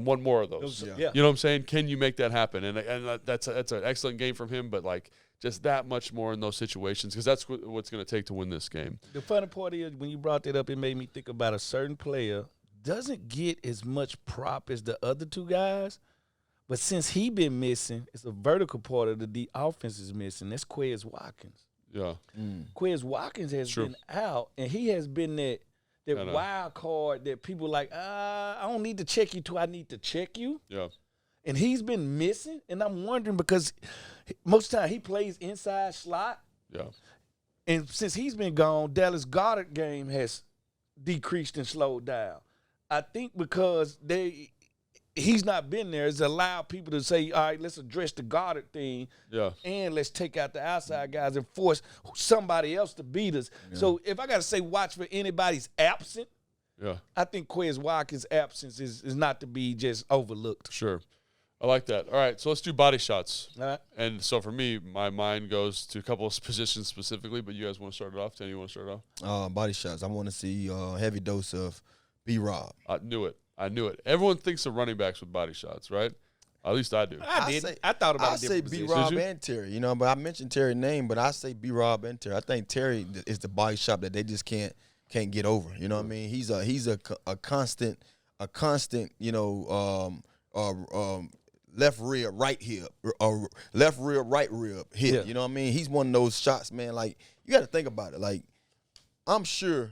one more of those? Yeah. You know what I'm saying? Can you make that happen? And that's an excellent game from him, but like just that much more in those situations because that's what's going to take to win this game. The funny part is when you brought that up, it made me think about a certain player doesn't get as much prop as the other two guys, but since he been missing, it's a vertical part of the offense is missing. That's Quez Watkins. Yeah. Quez Watkins has been out, and he has been that wild card that people like, I don't need to check you till I need to check you. Yeah. And he's been missing, and I'm wondering because most of the time he plays inside slot. Yeah. And since he's been gone, Dallas Goedert game has decreased and slowed down. I think because he's not been there, it's allowed people to say, all right, let's address the Goddard thing. Yeah. And let's take out the outside guys and force somebody else to beat us. Yeah. So if I got to say watch for anybody's absent, I think Quez Watkins' absence is not to be just overlooked. Sure. I like that. All right, so let's do body shots. All right. And so for me, my mind goes to a couple of positions specifically, but you guys want to start it off? Danny, you want to start it off? Body shots. I want to see a heavy dose of B-Rob. I knew it. Everyone thinks of running backs with body shots, right? At least I do. I thought about it. I say B-Rob and Terry, but I mentioned Terry's name, but I say B-Rob and Terry. I think Terry is the body shot that they just can't get over. You know what I mean? He's a constant, left rib, right hip, or left rib, right rib hit. Yeah. You know what I mean? He's one of those shots, man. Like, you got to think about it. Like, I'm sure,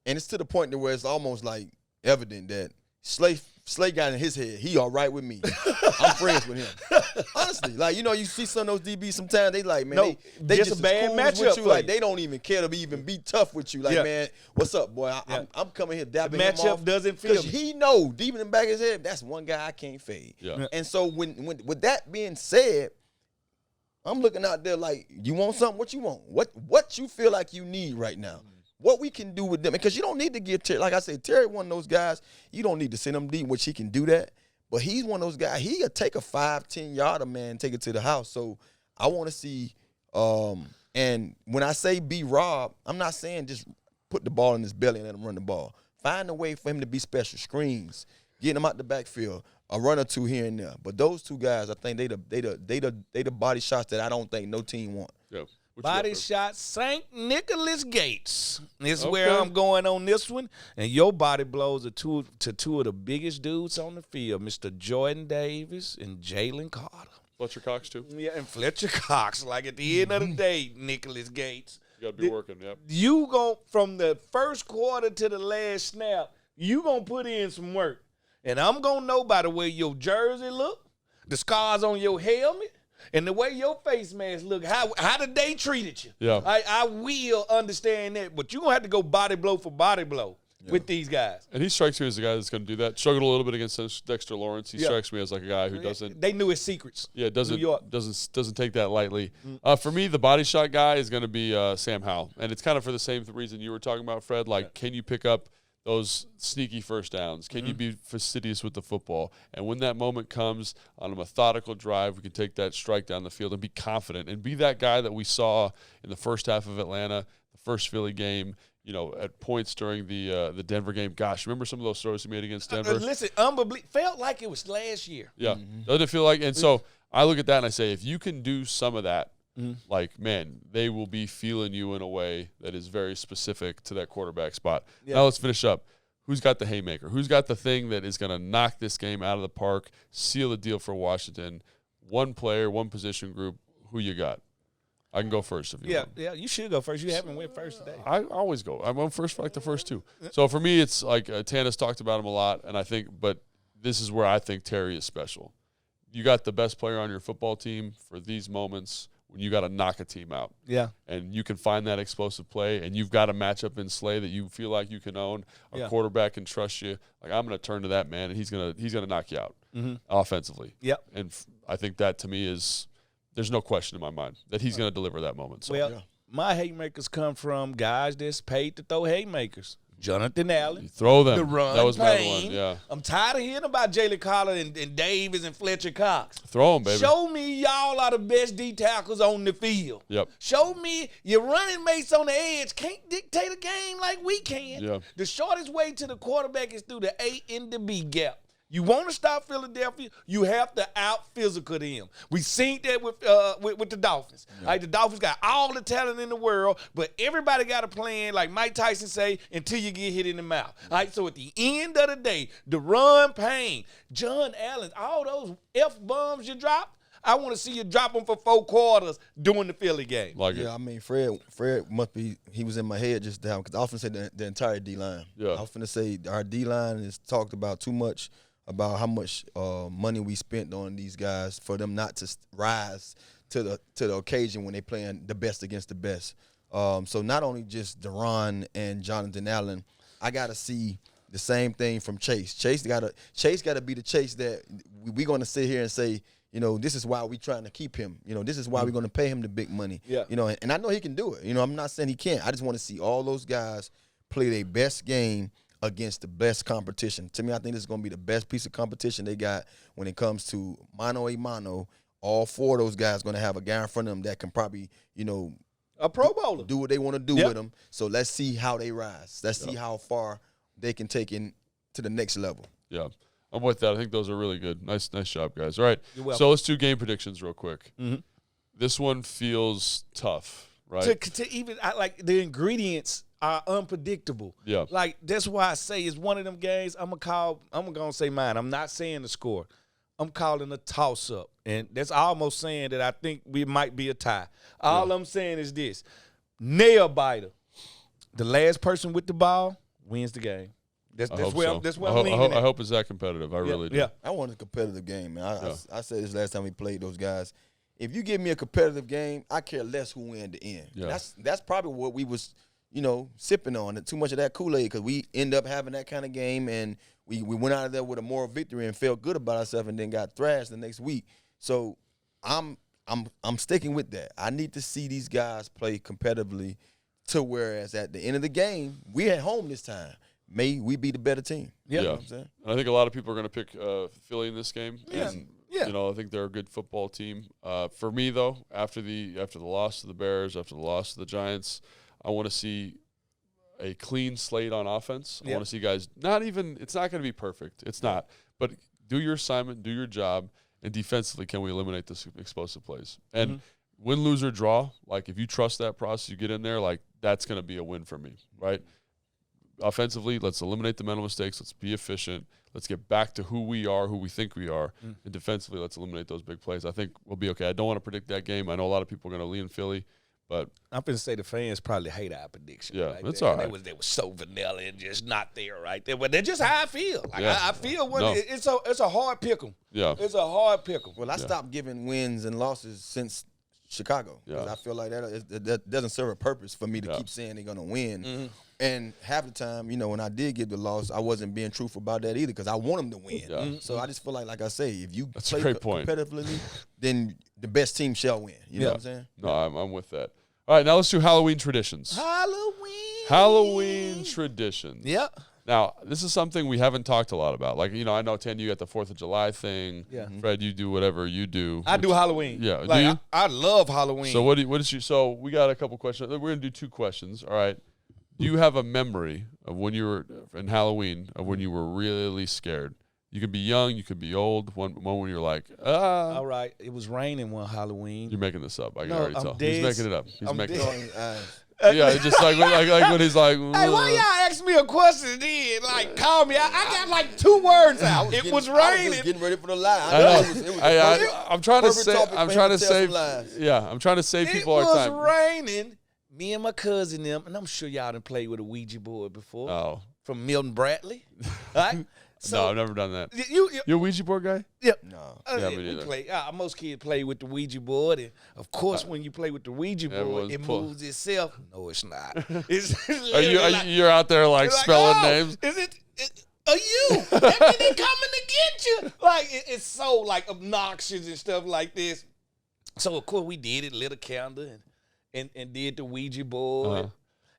and it's to the point where it's almost like evident that Slay got in his head, he all right with me. I'm friends with him. Honestly, like, you see some of those DBs sometimes, they like, man, they just a bad matchup with you. Like, they don't even care to even be tough with you. Like, man, what's up, boy? I'm coming here dabbing him off. The matchup doesn't feel because he know deep in the back of his head, that's one guy I can't fade. Yeah. And so when with that being said, I'm looking out there like, you want something? What you want? What you feel like you need right now? What we can do with them. Because you don't need to give Terry, like I said, Terry one of those guys, you don't need to send him deep, which he can do that. But he's one of those guys, he'll take a 5-10 yarder, man, take it to the house. So I want to see, and when I say B-Rob, I'm not saying just put the ball in his belly and let him run the ball. Find a way for him to be special. Screens, getting him out the backfield, a run or two here and there. But those two guys, I think they the body shots that I don't think no team want. Yeah. Body shot, St. Nicholas Gates. This is where I'm going on this one. And your body blows are two of the biggest dudes on the field, Mr. Jordan Davis and Jalen Carter. Fletcher Cox, too? Yeah, and Fletcher Cox. Like, at the end of the day, Nicholas Gates. You got to be working, yep. You go from the first quarter to the last snap, you going to put in some work. And I'm going to know by the way your jersey look, the scars on your helmet, and the way your face mask look, how did they treated you? Yeah. I will understand that, but you're going to have to go body blow for body blow with these guys. And he strikes me as the guy that's going to do that. Struggled a little bit against Dexter Lawrence. He strikes me as like a guy who doesn't. They knew his secrets. Yeah, doesn't take that lightly. For me, the body shot guy is going to be Sam Howell. And it's kind of for the same reason you were talking about, Fred. Like, can you pick up those sneaky first downs? Can you be fastidious with the football? And when that moment comes on a methodical drive, we can take that strike down the field and be confident and be that guy that we saw in the first half of Atlanta, the first Philly game, at points during the Denver game. Gosh, remember some of those throws he made against Denver? Listen, unbelievable. Felt like it was last year. Yeah. Doesn't it feel like? And so I look at that and I say, if you can do some of that, like, man, they will be feeling you in a way that is very specific to that quarterback spot. Yeah. Now let's finish up. Who's got the haymaker? Who's got the thing that is going to knock this game out of the park, seal the deal for Washington? One player, one position group. Who you got? I can go first if you want. Yeah, you should go first. You haven't went first today. I always go. I'm on first for like the first two. So for me, it's like Tannis talked about him a lot, and I think, but this is where I think Terry is special. You got the best player on your football team for these moments when you got to knock a team out. Yeah. And you can find that explosive play, and you've got a matchup in Slay that you feel like you can own. A quarterback can trust you. Like, I'm going to turn to that man, and he's gonna knock you out offensively. Yep. And I think that, to me, is there's no question in my mind that he's going to deliver that moment. So. Well, my haymakers come from guys that's paid to throw haymakers. Jonathan Allen. You throw them. The run that was my other Payne. one. Yeah. I'm tired of hearing about Jalen Collar and Davis and Fletcher Cox. Throw them, baby. Show me y'all are the best D tackles on the field. Yep. Show me your running mates on the edge can't dictate a game like we can. Yeah. The shortest way to the quarterback is through the A and the B gap. You want to stop Philadelphia, you have to out-physical them. We seen that with the Dolphins. Yeah. Like, the Dolphins got all the talent in the world, but everybody got a plan, like Mike Tyson say, until you get hit in the mouth. All right, so at the end of the day, the run Payne, John Allen, all those F-bombs you drop, I want to see you drop them for 4 quarters during the Philly game. I mean, Fred must be, he was in my head just down, because I often say the entire D-line. Yeah. I often say our D-line is talked about too much, about how much money we spent on these guys for them not to rise to the occasion when they playing the best against the best. So not only just Deron and Jonathan Allen, I got to see the same thing from Chase. Chase got to be the Chase that we're going to sit here and say, this is why we're trying to keep him. This is why we're going to pay him the big money. Yeah. And I know he can do it. I'm not saying he can't. I just want to see all those guys play their best game against the best competition. To me, I think this is going to be the best piece of competition they got when it comes to mano a mano. All 4 of those guys going to have a guy in front of them that can probably, a Pro Bowler. Do what they want to do with them. So let's see how they rise. Let's see how far they can take in to the next level. Yeah. I'm with that. I think those are really good. Nice job, guys. All right. So let's do game predictions real quick. Mm-hmm. This one feels tough, right? To even, like, the ingredients are unpredictable. Yeah. Like, that's why I say it's one of them games I'm going to say mine. I'm not saying the score. I'm calling a toss-up. And that's almost saying that I think we might be a tie. All I'm saying is this. Nail-biter. The last person with the ball wins the game. That's where I'm leaning at. I hope it's that competitive. I really do. Yeah. I want a competitive game, man. I said this last time we played those guys. If you give me a competitive game, I care less who win the end. Yeah. That's probably what we was, sipping on. Too much of that Kool-Aid, because we end up having that kind of game, and we went out of there with a moral victory and felt good about ourselves, and then got thrashed the next week. So I'm sticking with that. I need to see these guys play competitively, to whereas at the end of the game, we at home this time. May we be the better team. Yeah. You know what I'm saying? I think a lot of people are going to pick Philly in this game. Yeah. And, Yeah. I think they're a good football team. For me, though, after the loss to the Bears, after the loss to the Giants, I want to see a clean slate on offense. I want to see guys it's not going to be perfect. It's not. But do your assignment, do your job, and defensively, can we eliminate the explosive plays? And win, lose, or draw, like, if you trust that process, you get in there, like, that's going to be a win for me, right? Offensively, let's eliminate the mental mistakes. Let's be efficient. Let's get back to who we are, who we think we are. And defensively, let's eliminate those big plays. I think we'll be okay. I don't want to predict that game. I know a lot of people are going to lean Philly, but I'm going to say the fans probably hate our prediction. Yeah, right that's there. all right. They were so vanilla and just not there right there. But that's just how I feel. Like, Yeah. I feel No. it's a hard pick 'em. yeah. It's a hard pick 'em. Well, I stopped giving wins and losses since Chicago. Yeah. I feel like that doesn't serve a purpose for me to keep saying they're going to win. And half the time, when I did give the loss, I wasn't being truthful about that either, because I want them to win. Yeah. So I just feel like I say, if you That's a play great point. competitively, then the best team shall win. You know what I'm saying? No, I'm with that. All right, now let's do Halloween traditions. Halloween traditions. Yep. Now, this is something we haven't talked a lot about. Like, I know, Tan, you got the 4th of July thing. Yeah. Fred, you do whatever you do. I do Halloween. Yeah. Like, Do you? I love Halloween. So so we got a couple questions. We're going to do 2 questions. All right. Do you have a memory of when you were in Halloween, of when you were really scared? You could be young, you could be old. One when you're like, All right. It was raining one Halloween. You're making this up. I can No, already I'm tell. dead. He's making it up. He's I'm making dead. it up. Yeah, just like when he's like, Hey, why y'all ask me a question then? Like, call me. I got like 2 words out. It was I was raining. just getting ready for the lie. I know. It was I'm trying to perfect say. topic I'm for trying him to to tell save. some lies. Yeah, I'm trying to save It people our was time. raining. Me and my cousin them, and I'm sure y'all done played with a Ouija board before. Oh From Milton Bradley. All right? no, I've never done that. You You're a Ouija board guy? yeah. No. Yeah, me we neither. play. Most kids play with the Ouija board, and of course, when you play with the Ouija board, everyone's it pull- moves itself. No, it's not. It's Are you? You're out there like like, spelling oh, names? Is it? Are you? That mean they coming to get you? Like it's so like obnoxious and stuff like this. So of course we did it, lit a candle and did the Ouija board.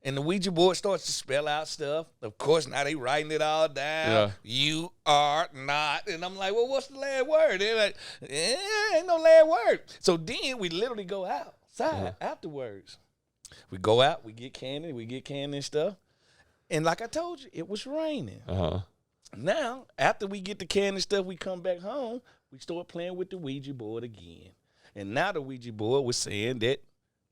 And the Ouija board starts to spell out stuff. Of course, now they writing it all down. Yeah. You are not. And I'm like, well, what's the last word? They're like, ain't no last word. So then we literally go outside afterwards. We go out, we get candy and stuff. And like I told you, it was raining. Now, after we get the candy stuff, we come back home, we start playing with the Ouija board again. And now the Ouija board was saying that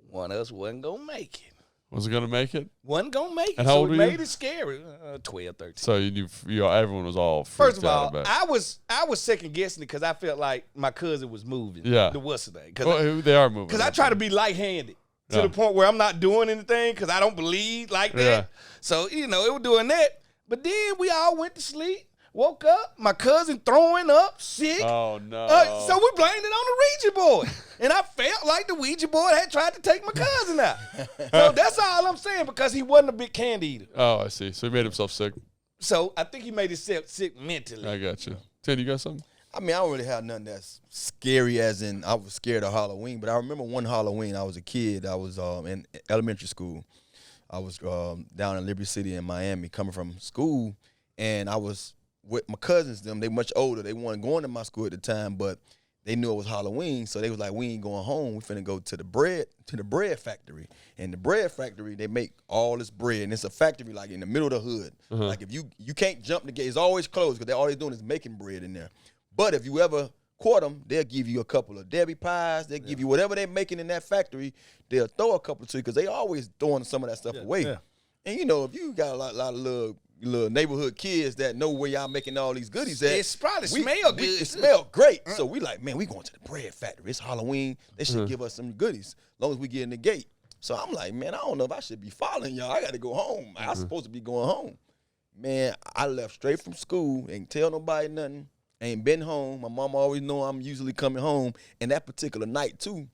one of us wasn't going to make it. Was it going to make it? Wasn't going to make it. And how old so it were you? made it scary. 12, 13. So you knew, everyone was all freaked First of all, out about it. I was second guessing it because I felt like my cousin was moving. Yeah. The what's the name? Well, they are moving. Because I try to be light-handed to the point where I'm not doing anything because I don't believe like that. Yeah. So, it was doing that. But then we all went to sleep, woke up, my cousin throwing up, sick. Oh, no. So we blamed it on the Ouija board. And I felt like the Ouija board had tried to take my cousin out. So that's all I'm saying because he wasn't a big candy eater. Oh, I see. So he made himself sick. So I think he made himself sick mentally. I got you. Tim, you got something? I mean, I don't really have nothing that's scary as in I was scared of Halloween, but I remember one Halloween, I was a kid. I was in elementary school. I was down in Liberty City in Miami coming from school, and I was with my cousins. They much older. They weren't going to my school at the time, but they knew it was Halloween, so they was like, we ain't going home. We finna go to the bread factory. And the bread factory, they make all this bread, and it's a factory like in the middle of the hood. Like if you can't jump the gate, it's always closed because all they're doing is making bread in there. But if you ever court them, they'll give you a couple of Debbie pies. They'll give you whatever they're making in that factory. They'll throw a couple to you because they always throwing some of that stuff away. Yeah. And if you got a lot of little neighborhood kids that know where y'all making all these goodies at. It probably smell good. It smell great. So we like, man, we going to the bread factory. It's Halloween. They should give us some goodies as long as we get in the gate. So I'm like, man, I don't know if I should be following y'all. I got to go home. I'm supposed to be going home. Man, I left straight from school. Ain't tell nobody nothing. Ain't been home. My mom always know I'm usually coming home. And that particular night, too,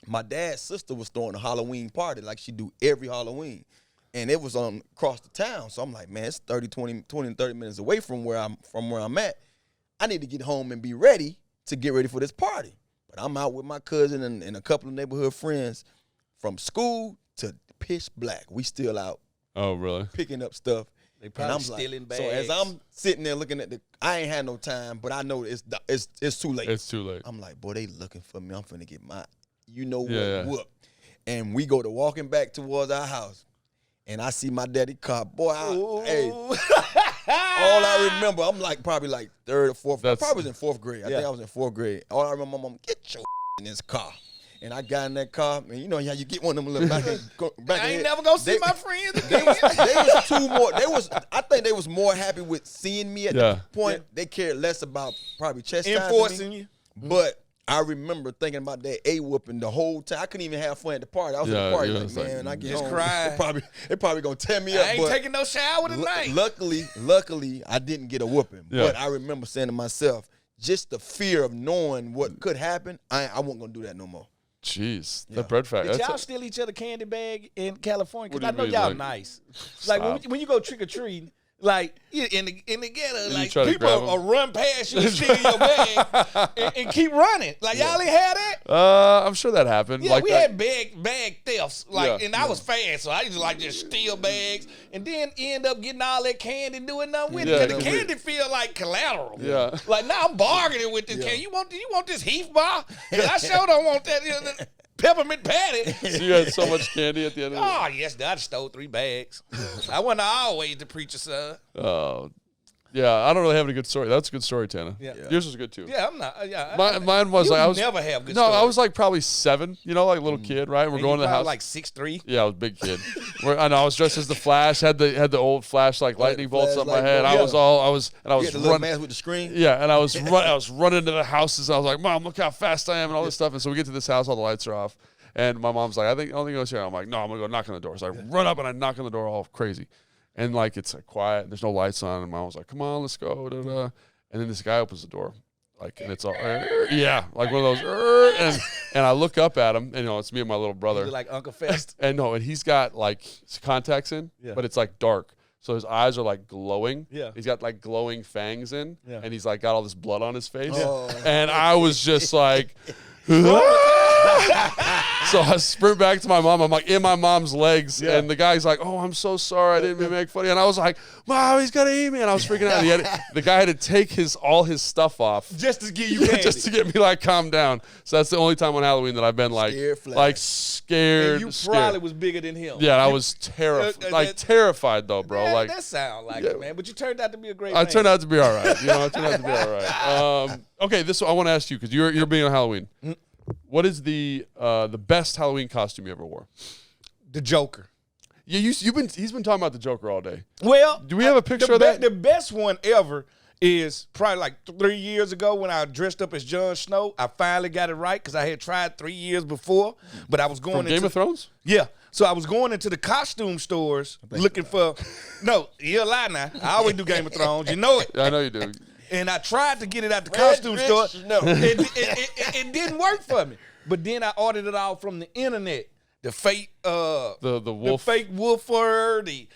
my dad's sister was throwing a Halloween party like she do every Halloween. And it was across the town. So I'm like, man, it's 20 and 30 minutes away from where I'm at. I need to get home and be ready to get ready for this party. But I'm out with my cousin and a couple of neighborhood friends from school to pitch black. We still out. Oh, really? Picking up stuff. They probably stealing bags. So as I'm sitting there looking at I ain't had no time, but I know it's too late. It's too late. I'm like, boy, they looking for me. I'm finna get my, whoop. And we go to walking back towards our house, and I see my daddy car. Boy, hey, all I remember, I'm probably like third or fourth. I probably was in fourth grade. I think I was in fourth grade. All I remember, my mom, get your in this car. And I got in that car, and you know how you get one of them little back. I ain't never gonna see my friends. They was two more. I think they was more happy with seeing me at that point. Yeah. They cared less about probably chastising enforcing you. But I remember thinking about that whooping the whole time. I couldn't even have fun at the party. I was at the party like, man, I get home. Crying. They probably gonna tear me up. I ain't taking no shower tonight. Luckily, I didn't get a whooping. Yeah. But I remember saying to myself, just the fear of knowing what could happen, I wasn't gonna do that no more. Jeez, the bread factory. Did y'all steal each other candy bag in California? Because I know y'all nice. Like when you go trick or treating, like in the ghetto, like people will run past you and steal your bag and keep running. Like y'all ain't had that? I'm sure that happened. Yeah, like we had bag thefts. And I was fast, so I used to just steal bags and then end up getting all that candy and doing nothing with it. Because the candy feel like collateral. Yeah. Like now I'm bargaining with this candy. You want this Heath bar? Because I sure don't want that. Peppermint patty. So you had so much candy at the end of it? Oh, yes, I stole 3 bags. I wasn't always the preacher's son. Oh, yeah, I don't really have any good story. That's a good story, Tana. Yeah. Yours was good, too. Yeah, I'm not. Mine was I was never have good stories. No, I was like probably 7, like a little kid, right? We're going to the house. Like 6'3"? Yeah, I was a big kid. I know, I was dressed as the Flash, had the old Flash like lightning bolts up my head. I was running with the screen. Yeah, and I was running to the houses. I was like, Mom, look how fast I am and all this stuff. And so we get to this house, all the lights are off. And my mom's like, I don't think it goes here. I'm like, no, I'm going to go knock on the door. So I run up and I knock on the door all crazy. And like, it's like quiet. There's no lights on. And my mom's like, come on, let's go. Da, da. And then this guy opens the door. Like, and it's all, like one of those, and I look up at him, and it's me and my little brother. Like Uncle Fest. And he's got like contacts in, but it's like dark. So his eyes are like glowing. Yeah. He's got like glowing fangs in, and he's like got all this blood on his face. Oh. And I was just like, So I sprint back to my mom. I'm like in my mom's legs, and the guy's like, "Oh, I'm so sorry. I didn't mean to make fun of you." And I was like, "Mom, he's gonna eat me!" And I was freaking out. The guy had to take all his stuff off just to get you candy. just to get me like calmed down. So that's the only time on Halloween that I've been like scared. And you probably was bigger than him. Yeah, I was terrified though, bro. That sound like it, man. But you turned out to be a great. I turned out to be all right. I turned out to be all right. Okay, this I want to ask you because you're being on Halloween. What is the best Halloween costume you ever wore? The Joker. Yeah, he's been talking about the Joker all day. Well, do we have a picture of that? The best one ever is probably like 3 years ago when I dressed up as Jon Snow. I finally got it right because I had tried 3 years before, but I was going From Game of Thrones. Yeah, so I was going into the costume stores looking for. No, you're a lie now. I always do Game of Thrones. You know it. Yeah, I know you do. And I tried to get it at the costume store. No, it didn't work for me. But then I ordered it all from the internet. The fake, the wolf, the fake wolf fur, the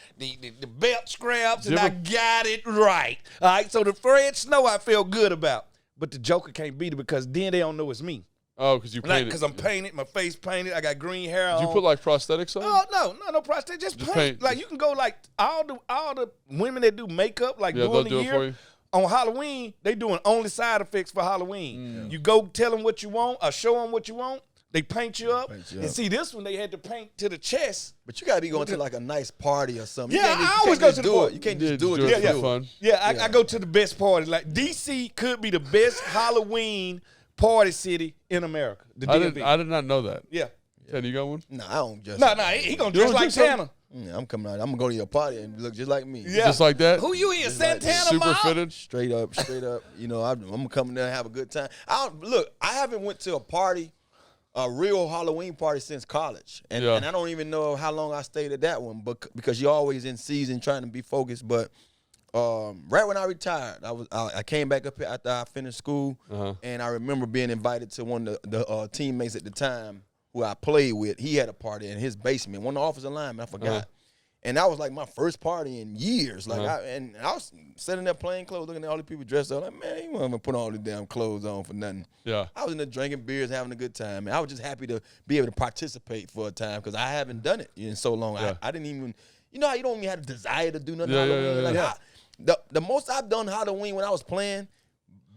belt scraps, and I got it right. All right, so the Fred Snow I felt good about, but the Joker can't beat it because then they don't know it's me. Oh, because you painted. Because I'm painted, my face painted. I got green hair on. Did you put like prosthetics on? Oh no prosthetics. Just paint. Like you can go like all the women that do makeup like during the year. For you. On Halloween, they doing only side effects for Halloween. You go tell them what you want or show them what you want. They paint you up. And see, this one, they had to paint to the chest. But you got to be going to like a nice party or something. Yeah, I always go to the party. You can't just do it. For fun. Yeah, I go to the best party. Like, D.C. could be the best Halloween party city in America. The DMV. I did not know that. Yeah. Tan, you got one? No, I don't just. No, he going to dress like Santa. Yeah, I'm coming out. I'm going to go to your party and look just like me. Yeah. Just like that? Who you is, Santana? Super fitted? Straight up. I'm going to come in there and have a good time. I haven't went to a real Halloween party since college. And I don't even know how long I stayed at that one, but because you're always in season trying to be focused. But right when I retired, I came back up here after I finished school, and I remember being invited to one of the teammates at the time who I played with. He had a party in his basement, one of the offensive linemen, I forgot. And that was like my first party in years. Like I was sitting there playing clothes, looking at all the people dressed up. Like, man, you want to put all the damn clothes on for nothing. Yeah. I was in there drinking beers, having a good time. And I was just happy to be able to participate for a time because I haven't done it in so long. Yeah. I didn't even, how you don't even have a desire to do nothing Halloween. The most I've done Halloween when I was playing,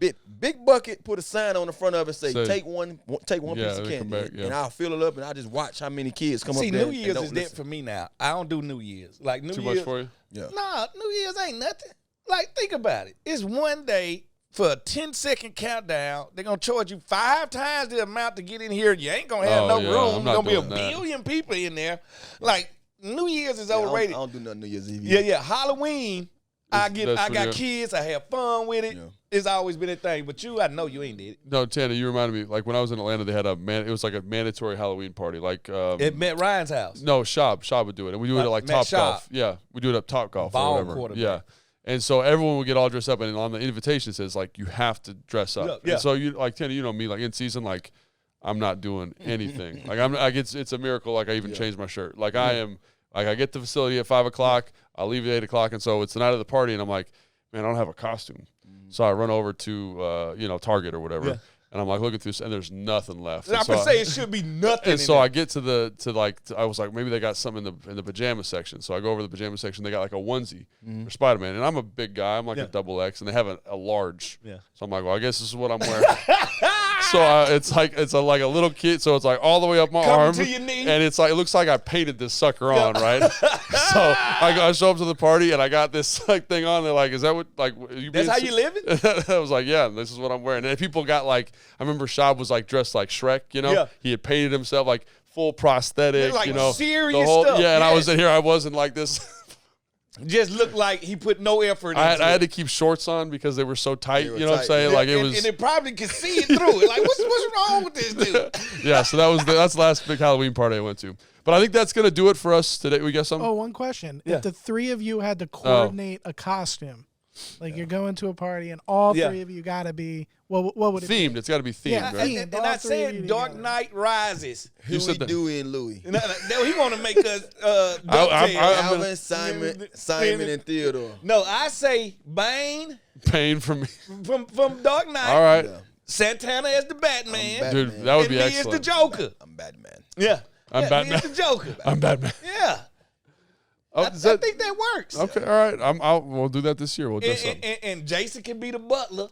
Big Bucket put a sign on the front of it say take one piece of candy, and I'll fill it up and I just watch how many kids come up there. See, New Year's is dead for me now. I don't do New Year's. Like New Year's, much for you? Yeah. Nah, New Year's ain't nothing. Like think about it. It's one day for a 10-second countdown. They're gonna charge you 5 times the amount to get in here. You ain't gonna have no room. There's gonna be a billion people in there. Like New Year's is overrated. I don't do nothing New Year's Eve. Yeah. Halloween. I got kids. I have fun with it. Yeah. It's always been a thing. But I know you ain't did it. No, Tanner, you reminded me. Like when I was in Atlanta, they had it was like a mandatory Halloween party. Like at Matt Ryan's house. No, Shab would do it, and we do it at like Topgolf. Yeah, we do it at Topgolf or whatever. Yeah, and so everyone would get all dressed up, and on the invitation it says like you have to dress up. Yeah. And so you like Tanner, you know me, like in season, like I'm not doing anything. It's a miracle. Like I even changed my shirt. Like I am. Like I get to the facility at 5 o'clock, I leave at 8 o'clock, and so it's the night of the party, and I'm like, man, I don't have a costume. So I run over to Target or whatever, and I'm like looking through, and there's nothing left. I would say it should be nothing. And so I get to I was like, maybe they got something in the pajama section. So I go over to the pajama section. They got like a onesie for Spider-Man, and I'm a big guy. I'm like a double X, and they have a large. Yeah. So I'm like, well, I guess this is what I'm wearing. So it's like a little kid. So it's like all the way up my arm, to your knee. And it's like it looks like I painted this sucker on, right? So I show up to the party and I got this like thing on. They're like, "Is that what like you?" That's how you living? I was like, "Yeah, this is what I'm wearing." And people got like, I remember Shab was like dressed like Shrek. He had painted himself like full prosthetic. Like serious the whole, stuff. Yeah, and I was in here. I wasn't like this. Just looked like he put no effort into it. I had to keep shorts on because they were so tight. You know what I'm saying? Like it was, and it probably could see it through it. Like what's wrong with this dude? Yeah. So that's the last big Halloween party I went to. But I think that's gonna do it for us today. We got something. Oh, one question: if the 3 of you had to coordinate a costume, like you're going to a party and all 3 of you gotta be what would it themed? be? It's got to be themed, Yeah, right? And I said Dark Knight Rises. Huey, Dewey, and Louie. No, he want to make us Alvin, Simon, and Theodore. No, I say Bane. Pain for me from Dark Knight. All right. Santana as the Batman. Dude, that would and be me excellent. as the Joker. I'm Batman. Yeah. I'm Me Batman. as the Joker. I'm Batman. Yeah. Oh, I think that works. Okay, all right. We'll do that this year. We'll dress up. And Jason can be the butler.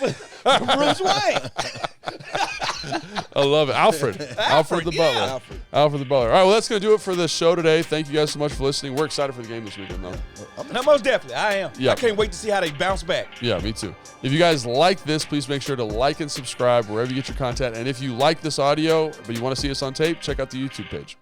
Bruce Wayne. I love it. Alfred. Alfred the yeah. Butler. Alfred the Butler. All right, well, that's going to do it for the show today. Thank you guys so much for listening. We're excited for the game this weekend, though. No, most definitely. I am. Yeah. I can't wait to see how they bounce back. Yeah, me too. If you guys like this, please make sure to like and subscribe wherever you get your content. And if you like this audio, but you want to see us on tape, check out the YouTube page.